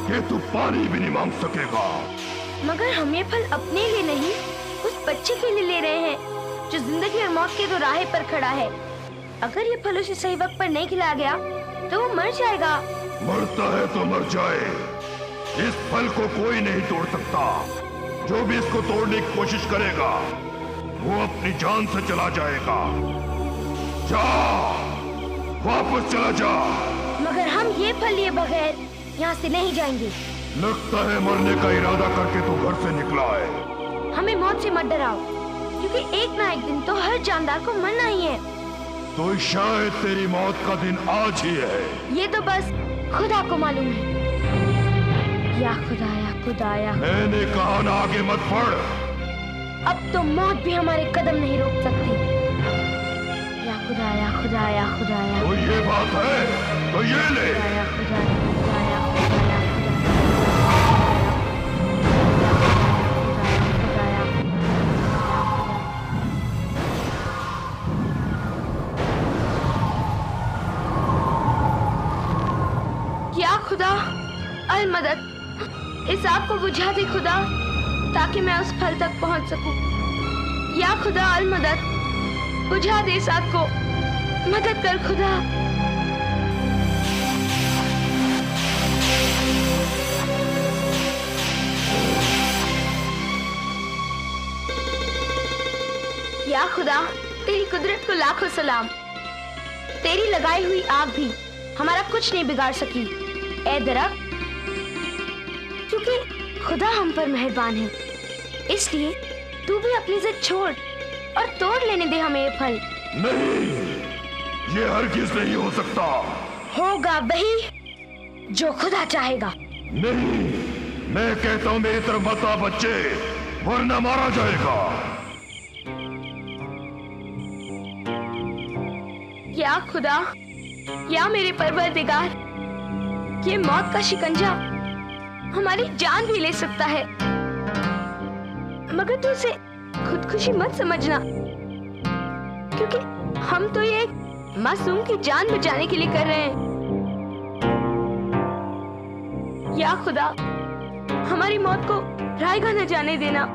कि तू पानी भी नहीं मांग सकेगा।
मगर हम ये फल अपने लिए नहीं, उस बच्चे के लिए ले रहे हैं जो जिंदगी और मौत के दो राह पर खड़ा है। अगर ये फल उसे सही वक्त पर नहीं खिलाया गया तो वो मर जाएगा।
मरता है तो मर जाए, इस फल को कोई नहीं तोड़ सकता। जो भी इसको तोड़ने की कोशिश करेगा वो अपनी जान से चला जाएगा। जा, वापस चला जा।
मगर हम ये फल लिए बगैर यहाँ से नहीं जाएंगे।
लगता है मरने का इरादा करके तू घर से निकला है।
हमें मौत से मत डराओ, क्योंकि एक ना एक दिन तो हर जानदार को मरना ही है।
तो शायद तेरी मौत का दिन आज ही है।
ये तो बस खुदा को मालूम है। या खुदा, या खुदा, या
मैंने कहा ना आगे मत बढ़।
अब तो मौत भी हमारे कदम नहीं रोक सकती। या खुदा, या खुदा, या खुदा, या
तो ये बात है तो ये ले।
या खुदा, या खुदा, या खुदा, या खुदा, अल मदद, इस आग को बुझा दे खुदा, ताकि मैं उस फल तक पहुंच सकूं। या खुदा अल मदद, बुझा दे इस आग को, मदद कर खुदा। या खुदा, तेरी कुदरत को लाखों सलाम। तेरी लगाई हुई आग भी हमारा कुछ नहीं बिगाड़ सकी। ए दरख्त, क्योंकि खुदा हम पर मेहरबान है, इसलिए तू भी अपनी जिद छोड़ और तोड़ लेने दे हमें ये फल।
नहीं, ये हरगिज़ नहीं हो सकता।
होगा वही जो खुदा चाहेगा।
नहीं, मैं कहता हूँ मेरी तरफ मत आ बच्चे, वरना मारा जाएगा।
या खुदा, या मेरे परवरदिगार, ये मौत का शिकंजा हमारी जान भी ले सकता है, मगर तू इसे खुदकुशी मत समझना, क्योंकि हम तो ये मासूम की जान बचाने के लिए कर रहे हैं। या खुदा, हमारी मौत को रायगा न जाने देना।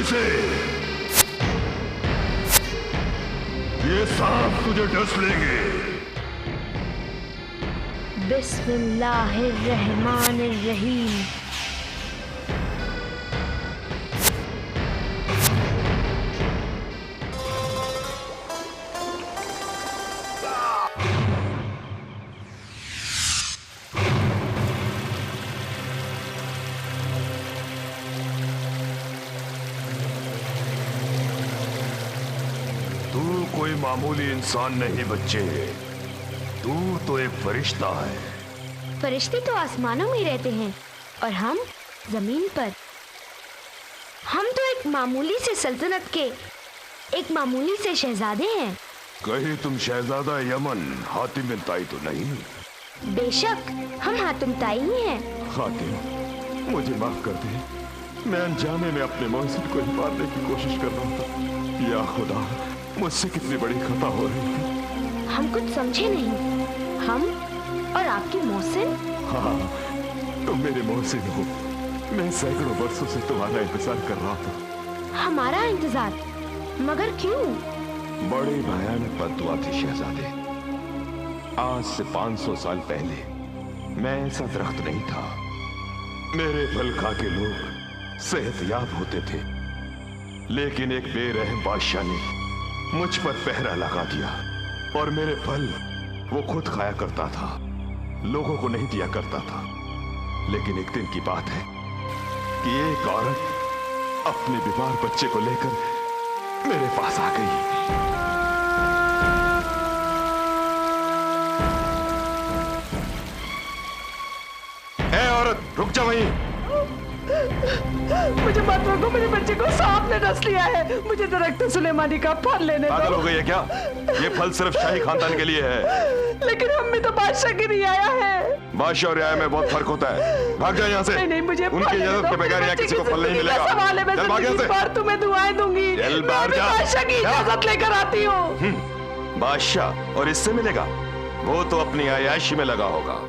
से ये सांप तुझे डस लेंगे।
बिस्मिल्लाहिर्रहमानिर्रहीम।
मामूली इंसान नहीं बच्चे, तू तो एक फरिश्ता है।
फरिश्ते तो आसमानों में रहते हैं और हम जमीन पर। हम तो एक मामूली से सल्तनत के एक मामूली से शहजादे हैं।
कहीं तुम शहजादा यमन हातिम बिन ताई तो नहीं?
बेशक हम हातिम ताई ही हैं।
हातिम, मुझे माफ कर दे, मैं अनजाने में अपने मोहसिन को ही मारने की कोशिश कर रहा था। या खुदा, मुझसे कितनी बड़ी खता हो रही है।
हम कुछ समझे नहीं। हम और आपकी मोहसिन?
हाँ, तुम मेरे मोहसिन हो। मैं सैकड़ों वर्षों से तुम्हारा इंतजार कर रहा था।
हमारा इंतजार? मगर क्यों?
बड़ी भयानक बद्दुआ थी शहजादे। आज से 500 साल पहले मैं ऐसा दरख्त नहीं था। मेरे फल खा के लोग सेहतयाब होते थे, लेकिन एक बेरहम बादशाह ने मुझ पर पहरा लगा दिया और मेरे फल वो खुद खाया करता था, लोगों को नहीं दिया करता था। लेकिन एक दिन की बात है कि एक औरत अपने बीमार बच्चे को लेकर मेरे पास आ गई। ए औरत, रुक जा वहीं।
मुझे मत रोको, मेरे बच्चे को सांप ने डस लिया है। मुझे दरख्त सुलेमानी का फल लेने दो।
पागल हो गई है क्या? ये फल सिर्फ शाही खानदान के लिए है।
लेकिन हम भी तो बादशाह की रियाया है।
बादशाह और रियाया में बहुत फर्क होता है। भाग जा यहाँ से।
नहीं, मुझे
उनकी इजाजत के बगैर यहाँ किसी को फल नहीं मिलेगा।
सवाल है, मैं
चल भाग यहाँ से।
बार तुम्हें दुआएं दूंगी।
चल बाहर जा।
बादशाह की इजाजत लेकर आती हूँ।
बादशाह और इससे मिलेगा? वो तो अपनी आयाशी में लगा होगा।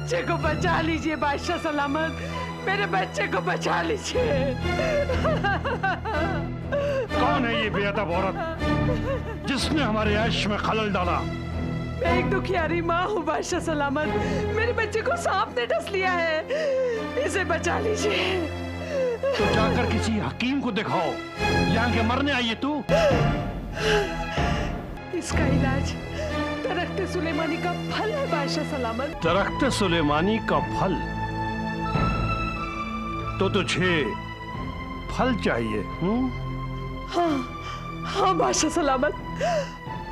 बच्चे को बचा लीजिए बादशाह सलामत, मेरे बच्चे को बचा लीजिए।
कौन है ये बेअदब औरत जिसने हमारे ऐश में खलल डाला?
मैं एक दुखियारी माँ हूँ बादशाह सलामत, मेरे बच्चे को सांप ने डस लिया है, इसे बचा लीजिए।
तो जाकर किसी हकीम को दिखाओ। यहाँ के मरने आई है तू?
इसका इलाज दरख्त सुलेमानी का फल है बादशाह सलामत।
दरख्त सुलेमानी का फल? तो तुझे फल चाहिए?
हाँ बादशाह सलामत,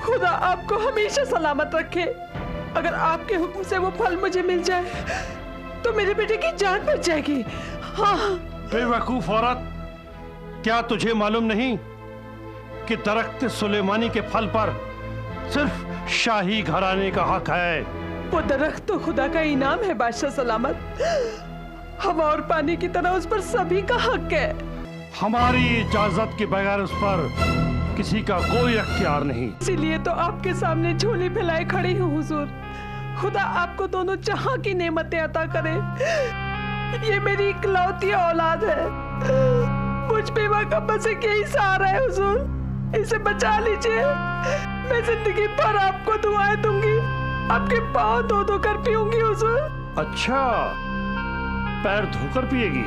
खुदा आपको हमेशा सलामत रखे। अगर आपके हुक्म से वो फल मुझे मिल जाए तो मेरे बेटे की जान बच जाएगी। हाँ।
बेवकूफ औरत, क्या तुझे मालूम नहीं कि दरख्त सुलेमानी के फल पर सिर्फ शाही घराने का हक है?
वो दरख्त तो खुदा का इनाम है बादशाह सलामत, हवा और पानी की तरह उस पर सभी का हक है।
हमारी इजाजत के बगैर उस पर किसी का कोई अख्तियार नहीं।
इसीलिए तो आपके सामने झोली फैलाए खड़ी हूँ हुजूर। खुदा आपको दोनों जहां की नेमतें अता करे। ये मेरी इकलौती औलाद है, मुझ बेवा का बस एक यही सहारा है हुजूर, इसे बचा लीजिए। मैं जिंदगी भर आपको दुआएं दूंगी, आपके पाँव धो धो कर पीऊंगी हुजूर।
अच्छा, पैर धोकर पिएगी?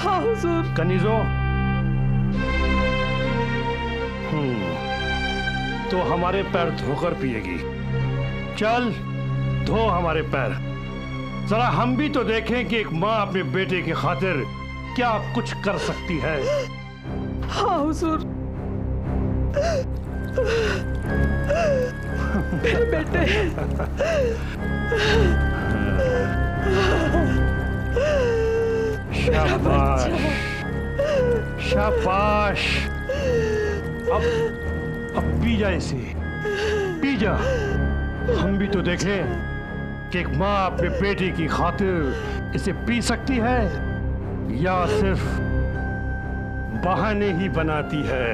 हाँ हुजूर।
कनीजो, तो हमारे पैर धोकर पिएगी। चल धो हमारे पैर, जरा हम भी तो देखें कि एक माँ अपने बेटे की खातिर क्या कुछ कर सकती है।
हाँ हुजूर। मेरे बेटे।
शाबाश, शाबाश। अब पी जा इसे, पी जा। हम भी तो देखें कि एक माँ अपने बेटे की खातिर इसे पी सकती है या सिर्फ बहाने ही बनाती है।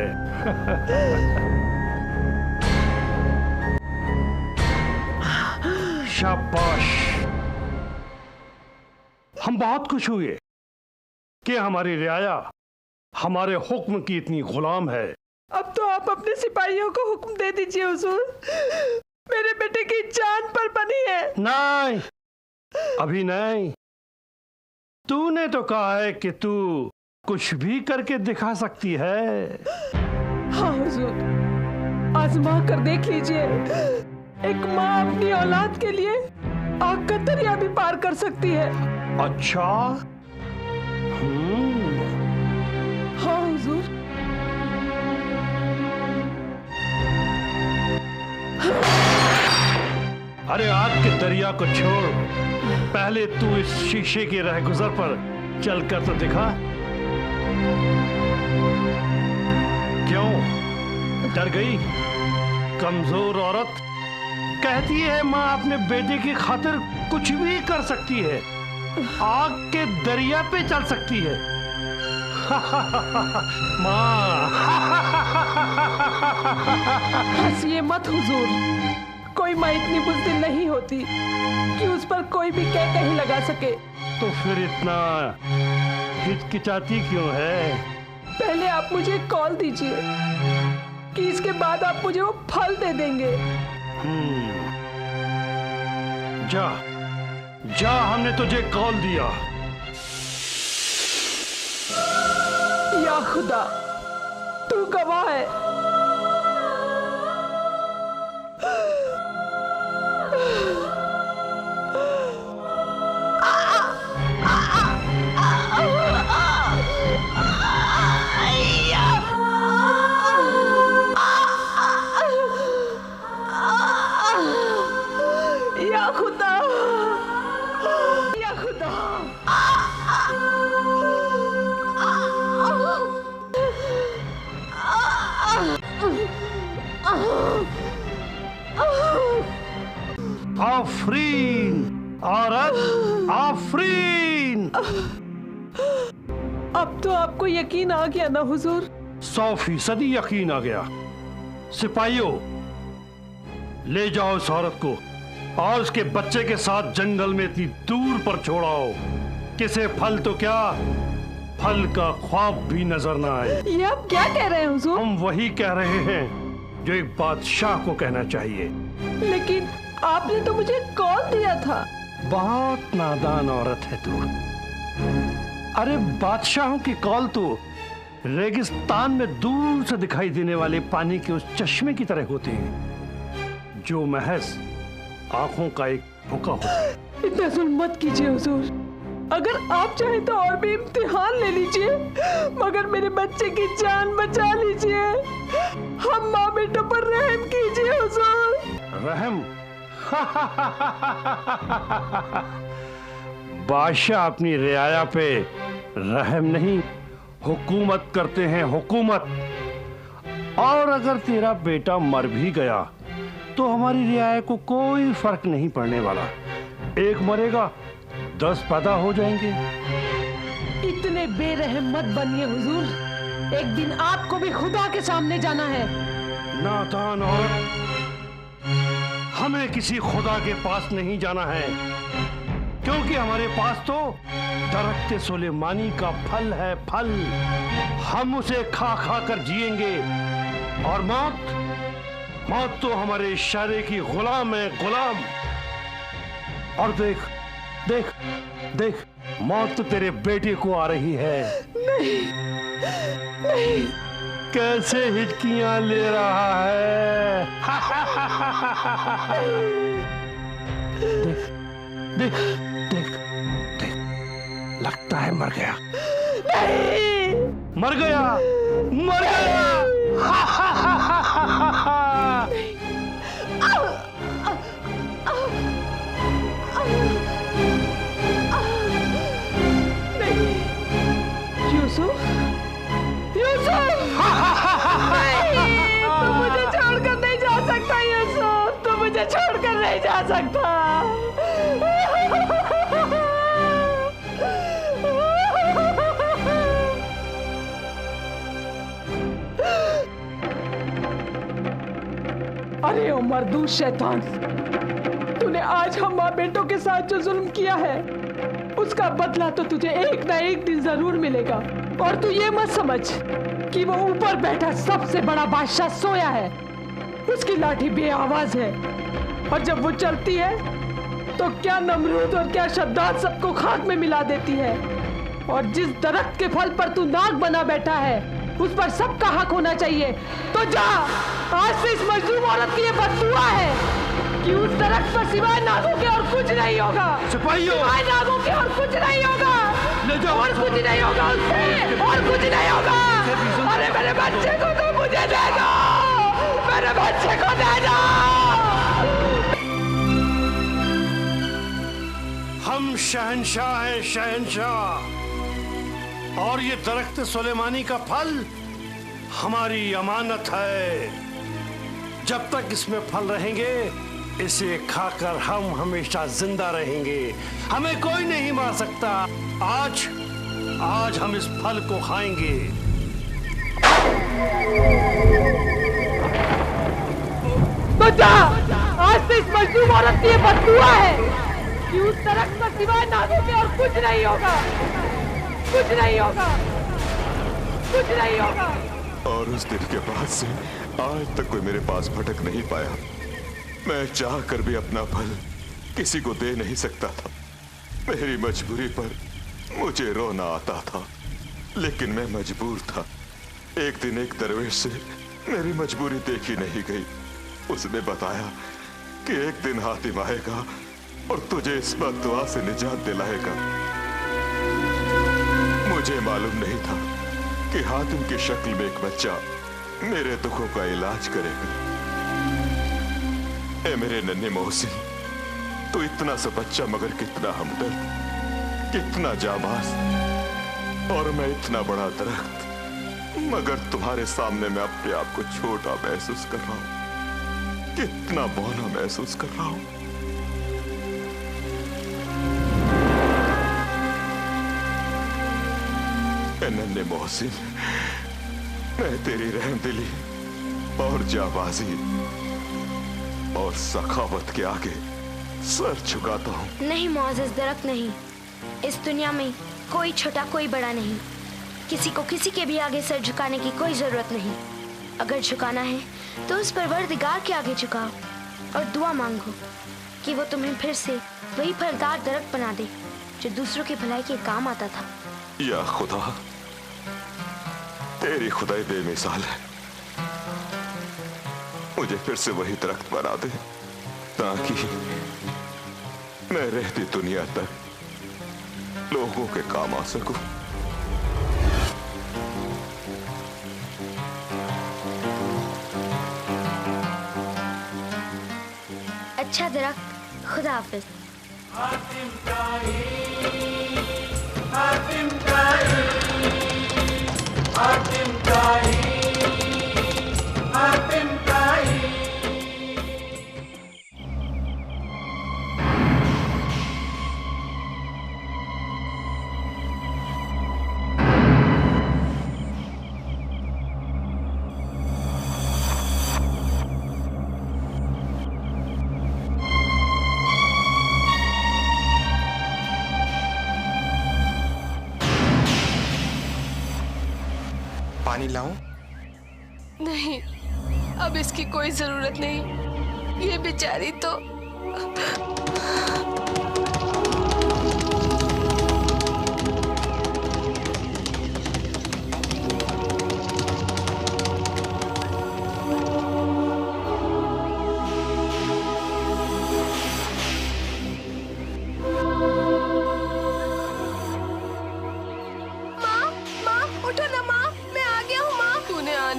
शाबाश। हम बहुत खुश हुए कि हमारी रियाया हमारे हुक्म की इतनी गुलाम है।
अब तो आप अपने सिपाहियों को हुक्म दे दीजिए हुजूर, मेरे बेटे की जान पर बनी है।
नहीं, अभी नहीं। तूने तो कहा है कि तू कुछ भी करके दिखा सकती है।
हाँ हुजूर, आजमा कर देख लीजिए। एक माँ अपनी औलाद के लिए आग का दरिया भी पार कर सकती है।
अच्छा?
हाँ हुजूर।
अरे आग के दरिया को छोड़, पहले तू इस शीशे के रहगुजर पर चलकर तो दिखा। क्यों डर गई? कमजोर औरत। कहती है माँ अपने बेटे की खातिर कुछ भी कर सकती है, आग के दरिया पे चल सकती है। माँ।
हंसिए मत हुजूर, कोई माँ इतनी बुज़दिल नहीं होती कि उस पर कोई भी कह कहीं लगा सके।
तो फिर इतना हिचकिचाती क्यों है?
पहले आप मुझे कॉल दीजिए कि इसके बाद आप मुझे वो फल दे देंगे।
जा जा, हमने तुझे कॉल दिया।
या खुदा, तू गवाह है। या खुदा, या खुदा।
आफरीन औरत, आफरीन।
अब तो आपको यकीन आ गया ना हुजूर?
100% यकीन आ गया। सिपाहियों, ले जाओ इस औरत को और उसके बच्चे के साथ जंगल में इतनी दूर पर छोड़ाओ किसे फल तो क्या फल का ख्वाब भी नजर ना आए।
ये आप क्या कह रहे हैं हुजूर?
हम वही कह रहे हैं जो एक बादशाह को कहना चाहिए।
लेकिन आपने तो मुझे कॉल दिया था।
बहुत नादान औरत है तू। अरे बादशाहों की कॉल तो रेगिस्तान में दूर से दिखाई देने वाले पानी के उस चश्मे की तरह होते हैं जो महज आंखों का एक भूखा होता है।
इतना जुल्म मत कीजिए हुजूर। अगर आप चाहें तो और भी इम्तिहान ले लीजिए, मगर मेरे बच्चे की जान बचा लीजिए। हम माँ बेटों पर रहम कीजिए हुजूर।
रहम? बादशाह अपनी रियाया पे रहम नहीं हुकूमत करते हैं, हुकूमत। और अगर तेरा बेटा मर भी गया तो हमारी रियाया को कोई फर्क नहीं पड़ने वाला। एक मरेगा 10 पैदा हो जाएंगे।
इतने बेरहम मत बनिए हुजूर। एक दिन आपको भी खुदा के सामने जाना है।
नादान औरत, हमें किसी खुदा के पास नहीं जाना है, क्योंकि हमारे पास तो दरख्त सुलेमानी का फल है, फल। हम उसे खा खा कर जिएंगे और मौत तो हमारे इशारे की गुलाम है, गुलाम। और देख देख देख, मौत तो तेरे बेटे को आ रही है।
नहीं, नहीं।
कैसे हिचकियां ले रहा है। देख देख देख देख, लगता है मर गया।
नहीं,
मर गया, मर गया।
यूसुफ, यूसुफ, तू मुझे छोड़कर नहीं जा सकता। यूसुफ, तू मुझे छोड़कर नहीं जा सकता। अरे ओ मरदूद शैतान, तूने आज हम माँ बेटों के साथ जो जुल्म किया है उसका बदला तो तुझे एक ना एक दिन जरूर मिलेगा। और तू ये मत समझ कि वो ऊपर बैठा सबसे बड़ा बादशाह सोया है। उसकी लाठी बेआवाज है और जब वो चलती है तो क्या नमरूद और क्या शद्दाद सबको खाक में मिला देती है। और जिस दरख्त के फल पर तू नाक बना बैठा है उस पर सबका हक होना चाहिए। तो जा, आज से इस मजलूम औरत की ये बददुआ है कि उस दरख्त पर सिवाय नागों के और कुछ नहीं होगा।
सिपाहियों,
सिवाय नागों के और कुछ नहीं होगा। और कुछ नहीं होगा उससे, और कुछ नहीं होगा। अरे मेरे बच्चे को तो मुझे दे दो, मेरे बच्चे को दे दो।
हम शहंशाह हैं, शहंशाह। और ये दरख्त सुलेमानी का फल हमारी अमानत है। जब तक इसमें फल रहेंगे इसे खाकर हम हमेशा जिंदा रहेंगे। हमें कोई नहीं मार सकता। आज हम इस फल को खाएंगे।
तो जा, आज से इस मजलूम औरत की ये बददुआ है कि उस दरख्त पर सिवाय नागों के और कुछ नहीं होगा, कुछ नहीं होगा, कुछ नहीं होगा।
और उस दिन के बाद से आज तक कोई मेरे पास भटक नहीं पाया। मैं चाह कर भी अपना फल किसी को दे नहीं सकता था। मेरी मजबूरी पर मुझे रोना आता था, लेकिन मैं मजबूर था। एक दिन एक दरवेश से मेरी मजबूरी देखी नहीं गई। उसने बताया कि एक दिन हातिम आएगा और तुझे इस बद्दुआ से निजात दिलाएगा। मुझे मालूम नहीं था कि हातिम की शक्ल में एक बच्चा मेरे दुखों का इलाज करेगा। ए मेरे नन्हे मोहसिन, तू इतना सा बच्चा मगर कितना हमदर्द, कितना जाबाज, और मैं इतना बड़ा दरख्त मगर तुम्हारे सामने मैं अपने आप को छोटा महसूस कर रहा हूं, कितना बौना महसूस कर रहा हूं। नन्हे मोहसिन, मैं तेरी रहमदिली और जाबाजी और सखावत के आगे सर झुकाता हूँ।
नहीं मुआज़िज़ दरक नहीं। इस दुनिया में कोई छोटा कोई बड़ा नहीं। किसी को किसी के भी आगे सर झुकाने की कोई जरूरत नहीं। अगर झुकाना है तो उस परवरदिगार के आगे झुकाओ और दुआ मांगो कि वो तुम्हें फिर से वही फलदार दरख्त बना दे जो दूसरों की भलाई के काम आता था।
या खुदा, तेरी खुदाई बेमिसाल है। मुझे फिर से वही दरख्त बना दे ताकि मैं रहती दुनिया तक लोगों के काम आ सकूं।
अच्छा दरख्त, खुदा हाफिज।
पानी लाऊं?
नहीं, अब इसकी कोई जरूरत नहीं। ये बेचारी तो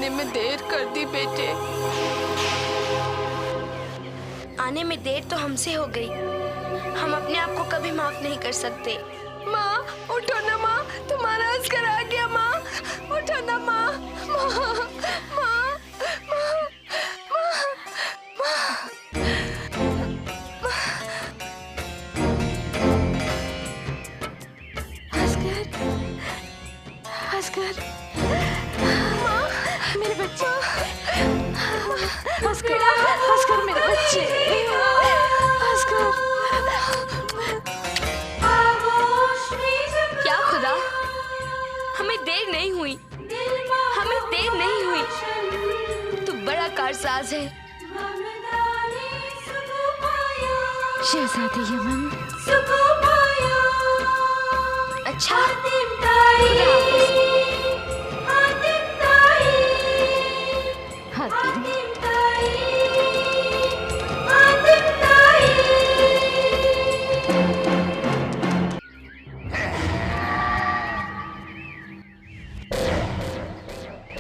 में देर कर दी बेटे।
आने में देर तो हमसे हो गई। हम अपने आप को कभी माफ नहीं कर सकते।
माँ उठो ना माँ, तुम्हारा अस्कर आ गया माँ, उठो ना माँ। माँ माँ अस्कर, मेरे बच्चे, अस्कर मेरे बच्चे, अस्कर।
क्या खुदा, हमें देर नहीं हुई, हमें देर नहीं हुई। तू बड़ा कारसाज है।
शहजादे यमन।
अच्छा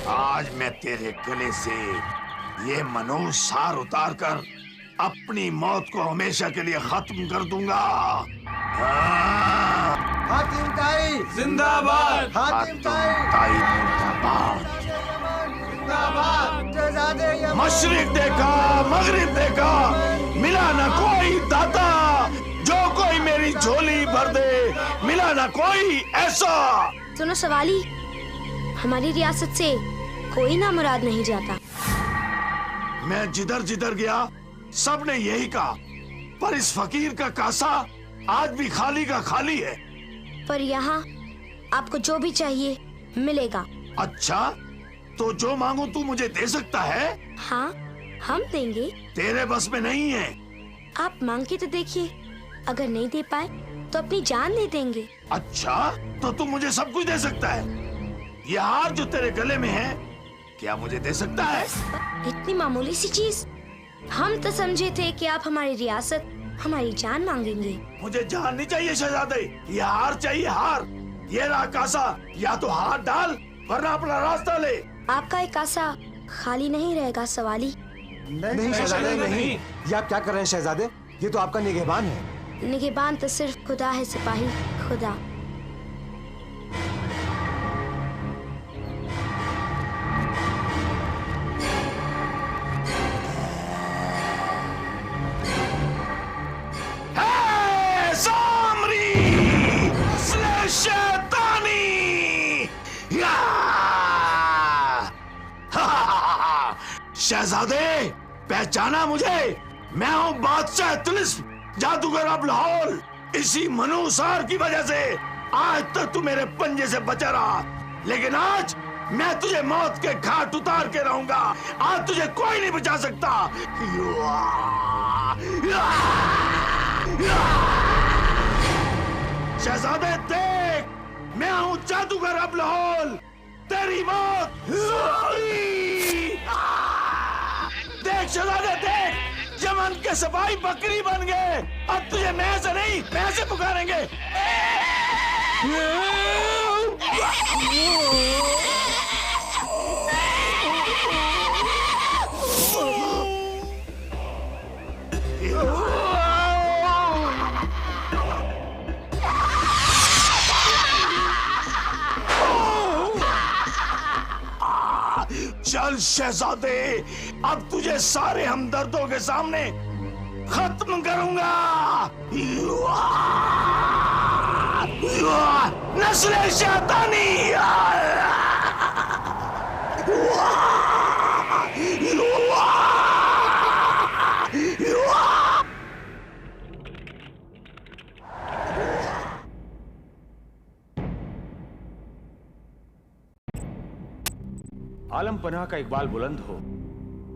आज मैं तेरे गले से ये मनोज सार उतार कर अपनी मौत को हमेशा के लिए खत्म कर दूंगा।
हातिम ताई
जिंदाबाद,
हातिम ताई
मुर्दाबाद।
शहजादे यमन।
मशरिक देखा, मगरिब देखा, मिला ना कोई दाता जो कोई मेरी झोली भर दे, मिला ना कोई ऐसा।
सुनो सवाली, हमारी रियासत से कोई ना मुराद नहीं जाता।
मैं जिधर जिधर गया सबने यही कहा, पर इस फकीर का कासा आज भी खाली का खाली है।
पर यहाँ आपको जो भी चाहिए मिलेगा।
अच्छा, तो जो मांगू तू मुझे दे सकता है?
हाँ, हम देंगे।
तेरे बस में नहीं है।
आप मांग के तो देखिए, अगर नहीं दे पाए तो अपनी जान दे देंगे।
अच्छा, तो तू मुझे सब कुछ दे सकता है? ये हार जो तेरे गले में है, क्या मुझे दे सकता है?
इतनी मामूली सी चीज। हम तो समझे थे कि आप हमारी रियासत, हमारी जान मांगेंगे।
मुझे जान नहीं चाहिए शहजादे, ये हार चाहिए, हार। ये रहा कासा, या तो हाथ डाल वरना अपना रास्ता ले।
आपका एक कासा खाली नहीं रहेगा सवाली।
नहीं शहजादे नहीं। ये आप क्या कर रहे हैं शहजादे? ये तो आपका निगहबान है।
निगहबान तो सिर्फ खुदा है सिपाही, खुदा।
शहजादे, पहचाना मुझे? मैं हूँ बादशाह तिलिस्म, जादूगर अबलहोल, इसी मनुसार की वजह से आज तक तू मेरे पंजे से बचा रहा, लेकिन आज मैं तुझे मौत के घाट उतार के रहूंगा। आज तुझे कोई नहीं बचा सकता। शहजादे देख, मैं हूं जादूगर अबलहोल, तेरी मौत। देख शहजादे देख, यमन के सिपाही बकरी बन गए। अब तुझे मैं से नहीं, मैं से पुकारेंगे। चल शहजादे, अब तुझे सारे हमदर्दों के सामने खत्म करूंगा। नस्ल शैतानी।
आलम पनाह का इकबाल बुलंद हो।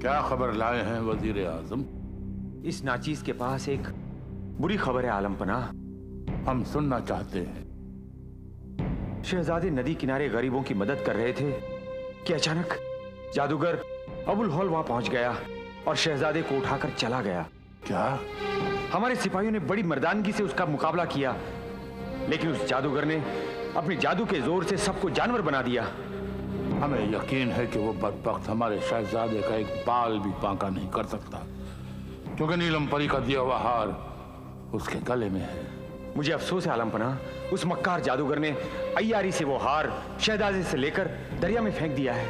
क्या खबर लाए हैं वजीर आजम?
इस नाचीज के पास एक बुरी खबर है आलम पनाह।
हम सुनना चाहते हैं।
शहजादे नदी किनारे गरीबों की मदद कर रहे थे कि अचानक जादूगर अबुलहोल वहां पहुंच गया और शहजादे को उठाकर चला गया।
क्या?
हमारे सिपाहियों ने बड़ी मर्दानगी से उसका मुकाबला किया, लेकिन उस जादूगर ने अपने जादू के जोर से सबको जानवर बना दिया।
हमें यकीन है कि वो बदबख्त हमारे शहजादे का एक बाल भी बांका नहीं कर सकता, क्योंकि नीलम परी का दिया हुआ हार उसके गले में है।
मुझे अफसोस है आलम पनाह, उस मक्कार जादूगर ने अय्यारी से वो हार शहजादे से लेकर दरिया में फेंक दिया है।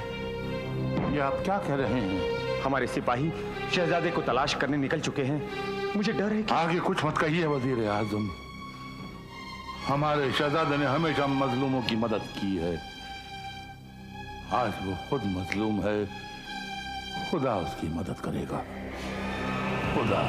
ये आप क्या कह रहे हैं?
हमारे सिपाही शहजादे को तलाश करने निकल चुके हैं। मुझे डर है कि...
आगे कुछ मत कहिए वजीर आजम। हमारे शहजादे ने हमेशा मजलूमों की मदद की है। आज वो खुद मजलूम है, खुदा उसकी मदद करेगा। खुदा।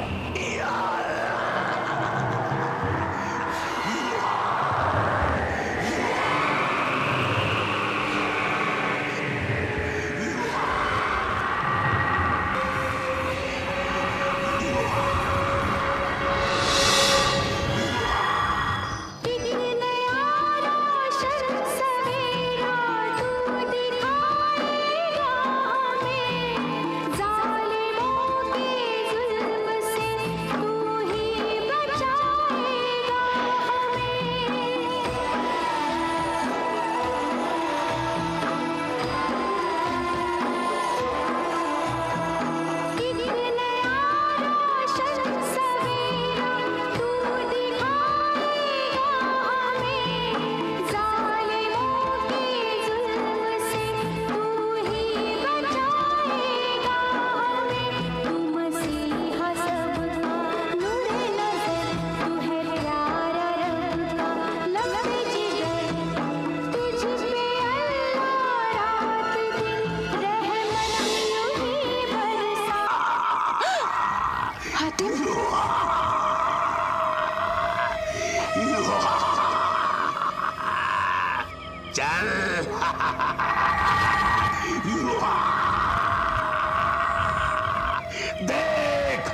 देख,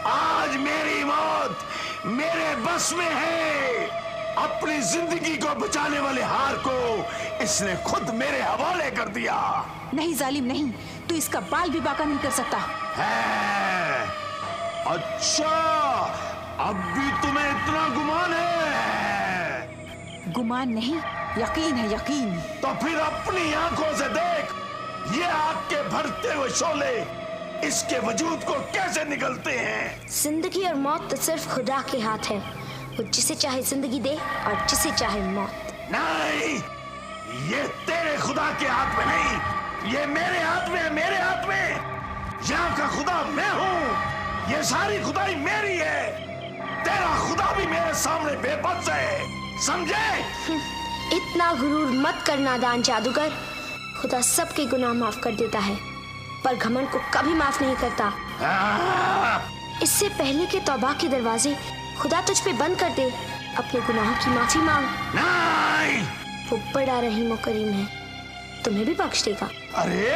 आज मेरी मौत मेरे बस में है। अपनी जिंदगी को बचाने वाले हार को इसने खुद मेरे हवाले कर दिया।
नहीं जालिम नहीं, तू इसका बाल भी बाका नहीं कर सकता
है। अच्छा, अब भी तुम्हें इतना गुमान है?
गुमान नहीं, यकीन है, यकीन।
तो फिर अपनी आंखों से देख, ये आग के भरते हुए शोले इसके वजूद को कैसे निगलते हैं।
जिंदगी और मौत तो सिर्फ खुदा के हाथ है। वो जिसे चाहे जिंदगी दे और जिसे चाहे मौत।
नहीं, ये तेरे खुदा के हाथ में नहीं, ये मेरे हाथ में है, मेरे हाथ में। यहाँ का खुदा मैं हूँ, ये सारी खुदाई मेरी है। तेरा खुदा भी मेरे सामने बेबस है, समझे?
इतना गुरूर मत कर नादान जादूगर। खुदा सबके गुनाह माफ कर देता है, पर घमंड को कभी माफ नहीं करता। इससे पहले के तौबा के दरवाजे खुदा तुझ पे बंद कर दे, अपने गुनाहों की माफी मांग।
नहीं,
वो बड़ा रहीम और करीम है, तुम्हें भी बख्श देगा।
अरे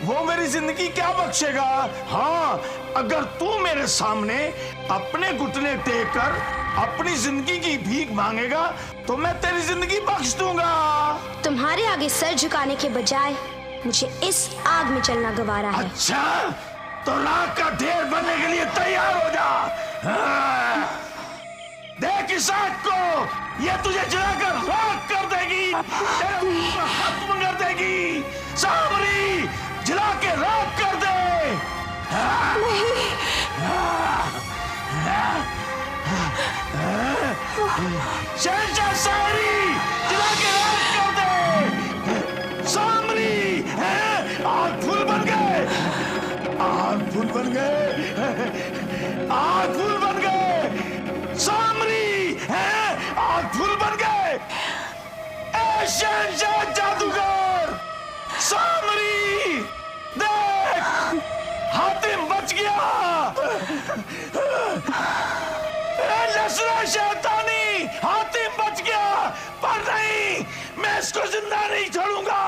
वो मेरी जिंदगी क्या बख्शेगा? हाँ, अगर तू मेरे सामने अपने घुटने टेक कर अपनी जिंदगी की भीख मांगेगा तो मैं तेरी जिंदगी बख्श दूंगा।
तुम्हारे आगे सर झुकाने के बजाय मुझे इस आग में चलना गवारा है।
अच्छा, तो राख का ढेर बनने के लिए तैयार हो जा। हाँ। देख इस आग को, ये तुझे जलाकर राख कर देगी, खत्म कर देगी। सामरी, जला के राख कर दे। शहंशाह सारी, जला के राख कर दे। सामरी, आग फूल बन गए, आग फूल बन गए, आग फूल बन गए। सामरी, आग फूल बन गए। शहंशाह जादूगर, सामरी, देख, हातिम बच गया। लसरा शैतानी, हातिम बच गया। पर नहीं, मैं इसको जिंदा नहीं छोड़ूंगा,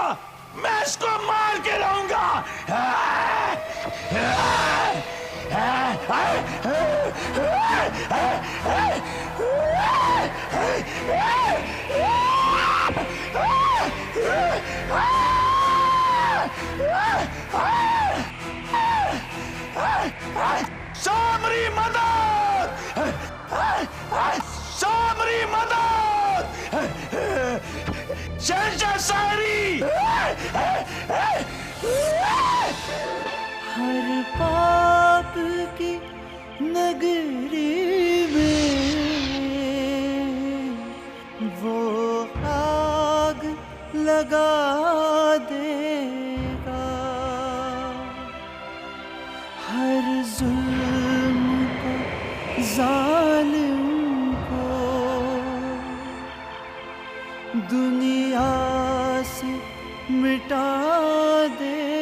मैं इसको मार के रहूंगा। सामरी मदद, सामरी मदद, शहंशाह सारी।
हर पाप की नगरी में वो आग लगा देगा। हर जुल्म को, जालिम को दुनिया से मिटा दे।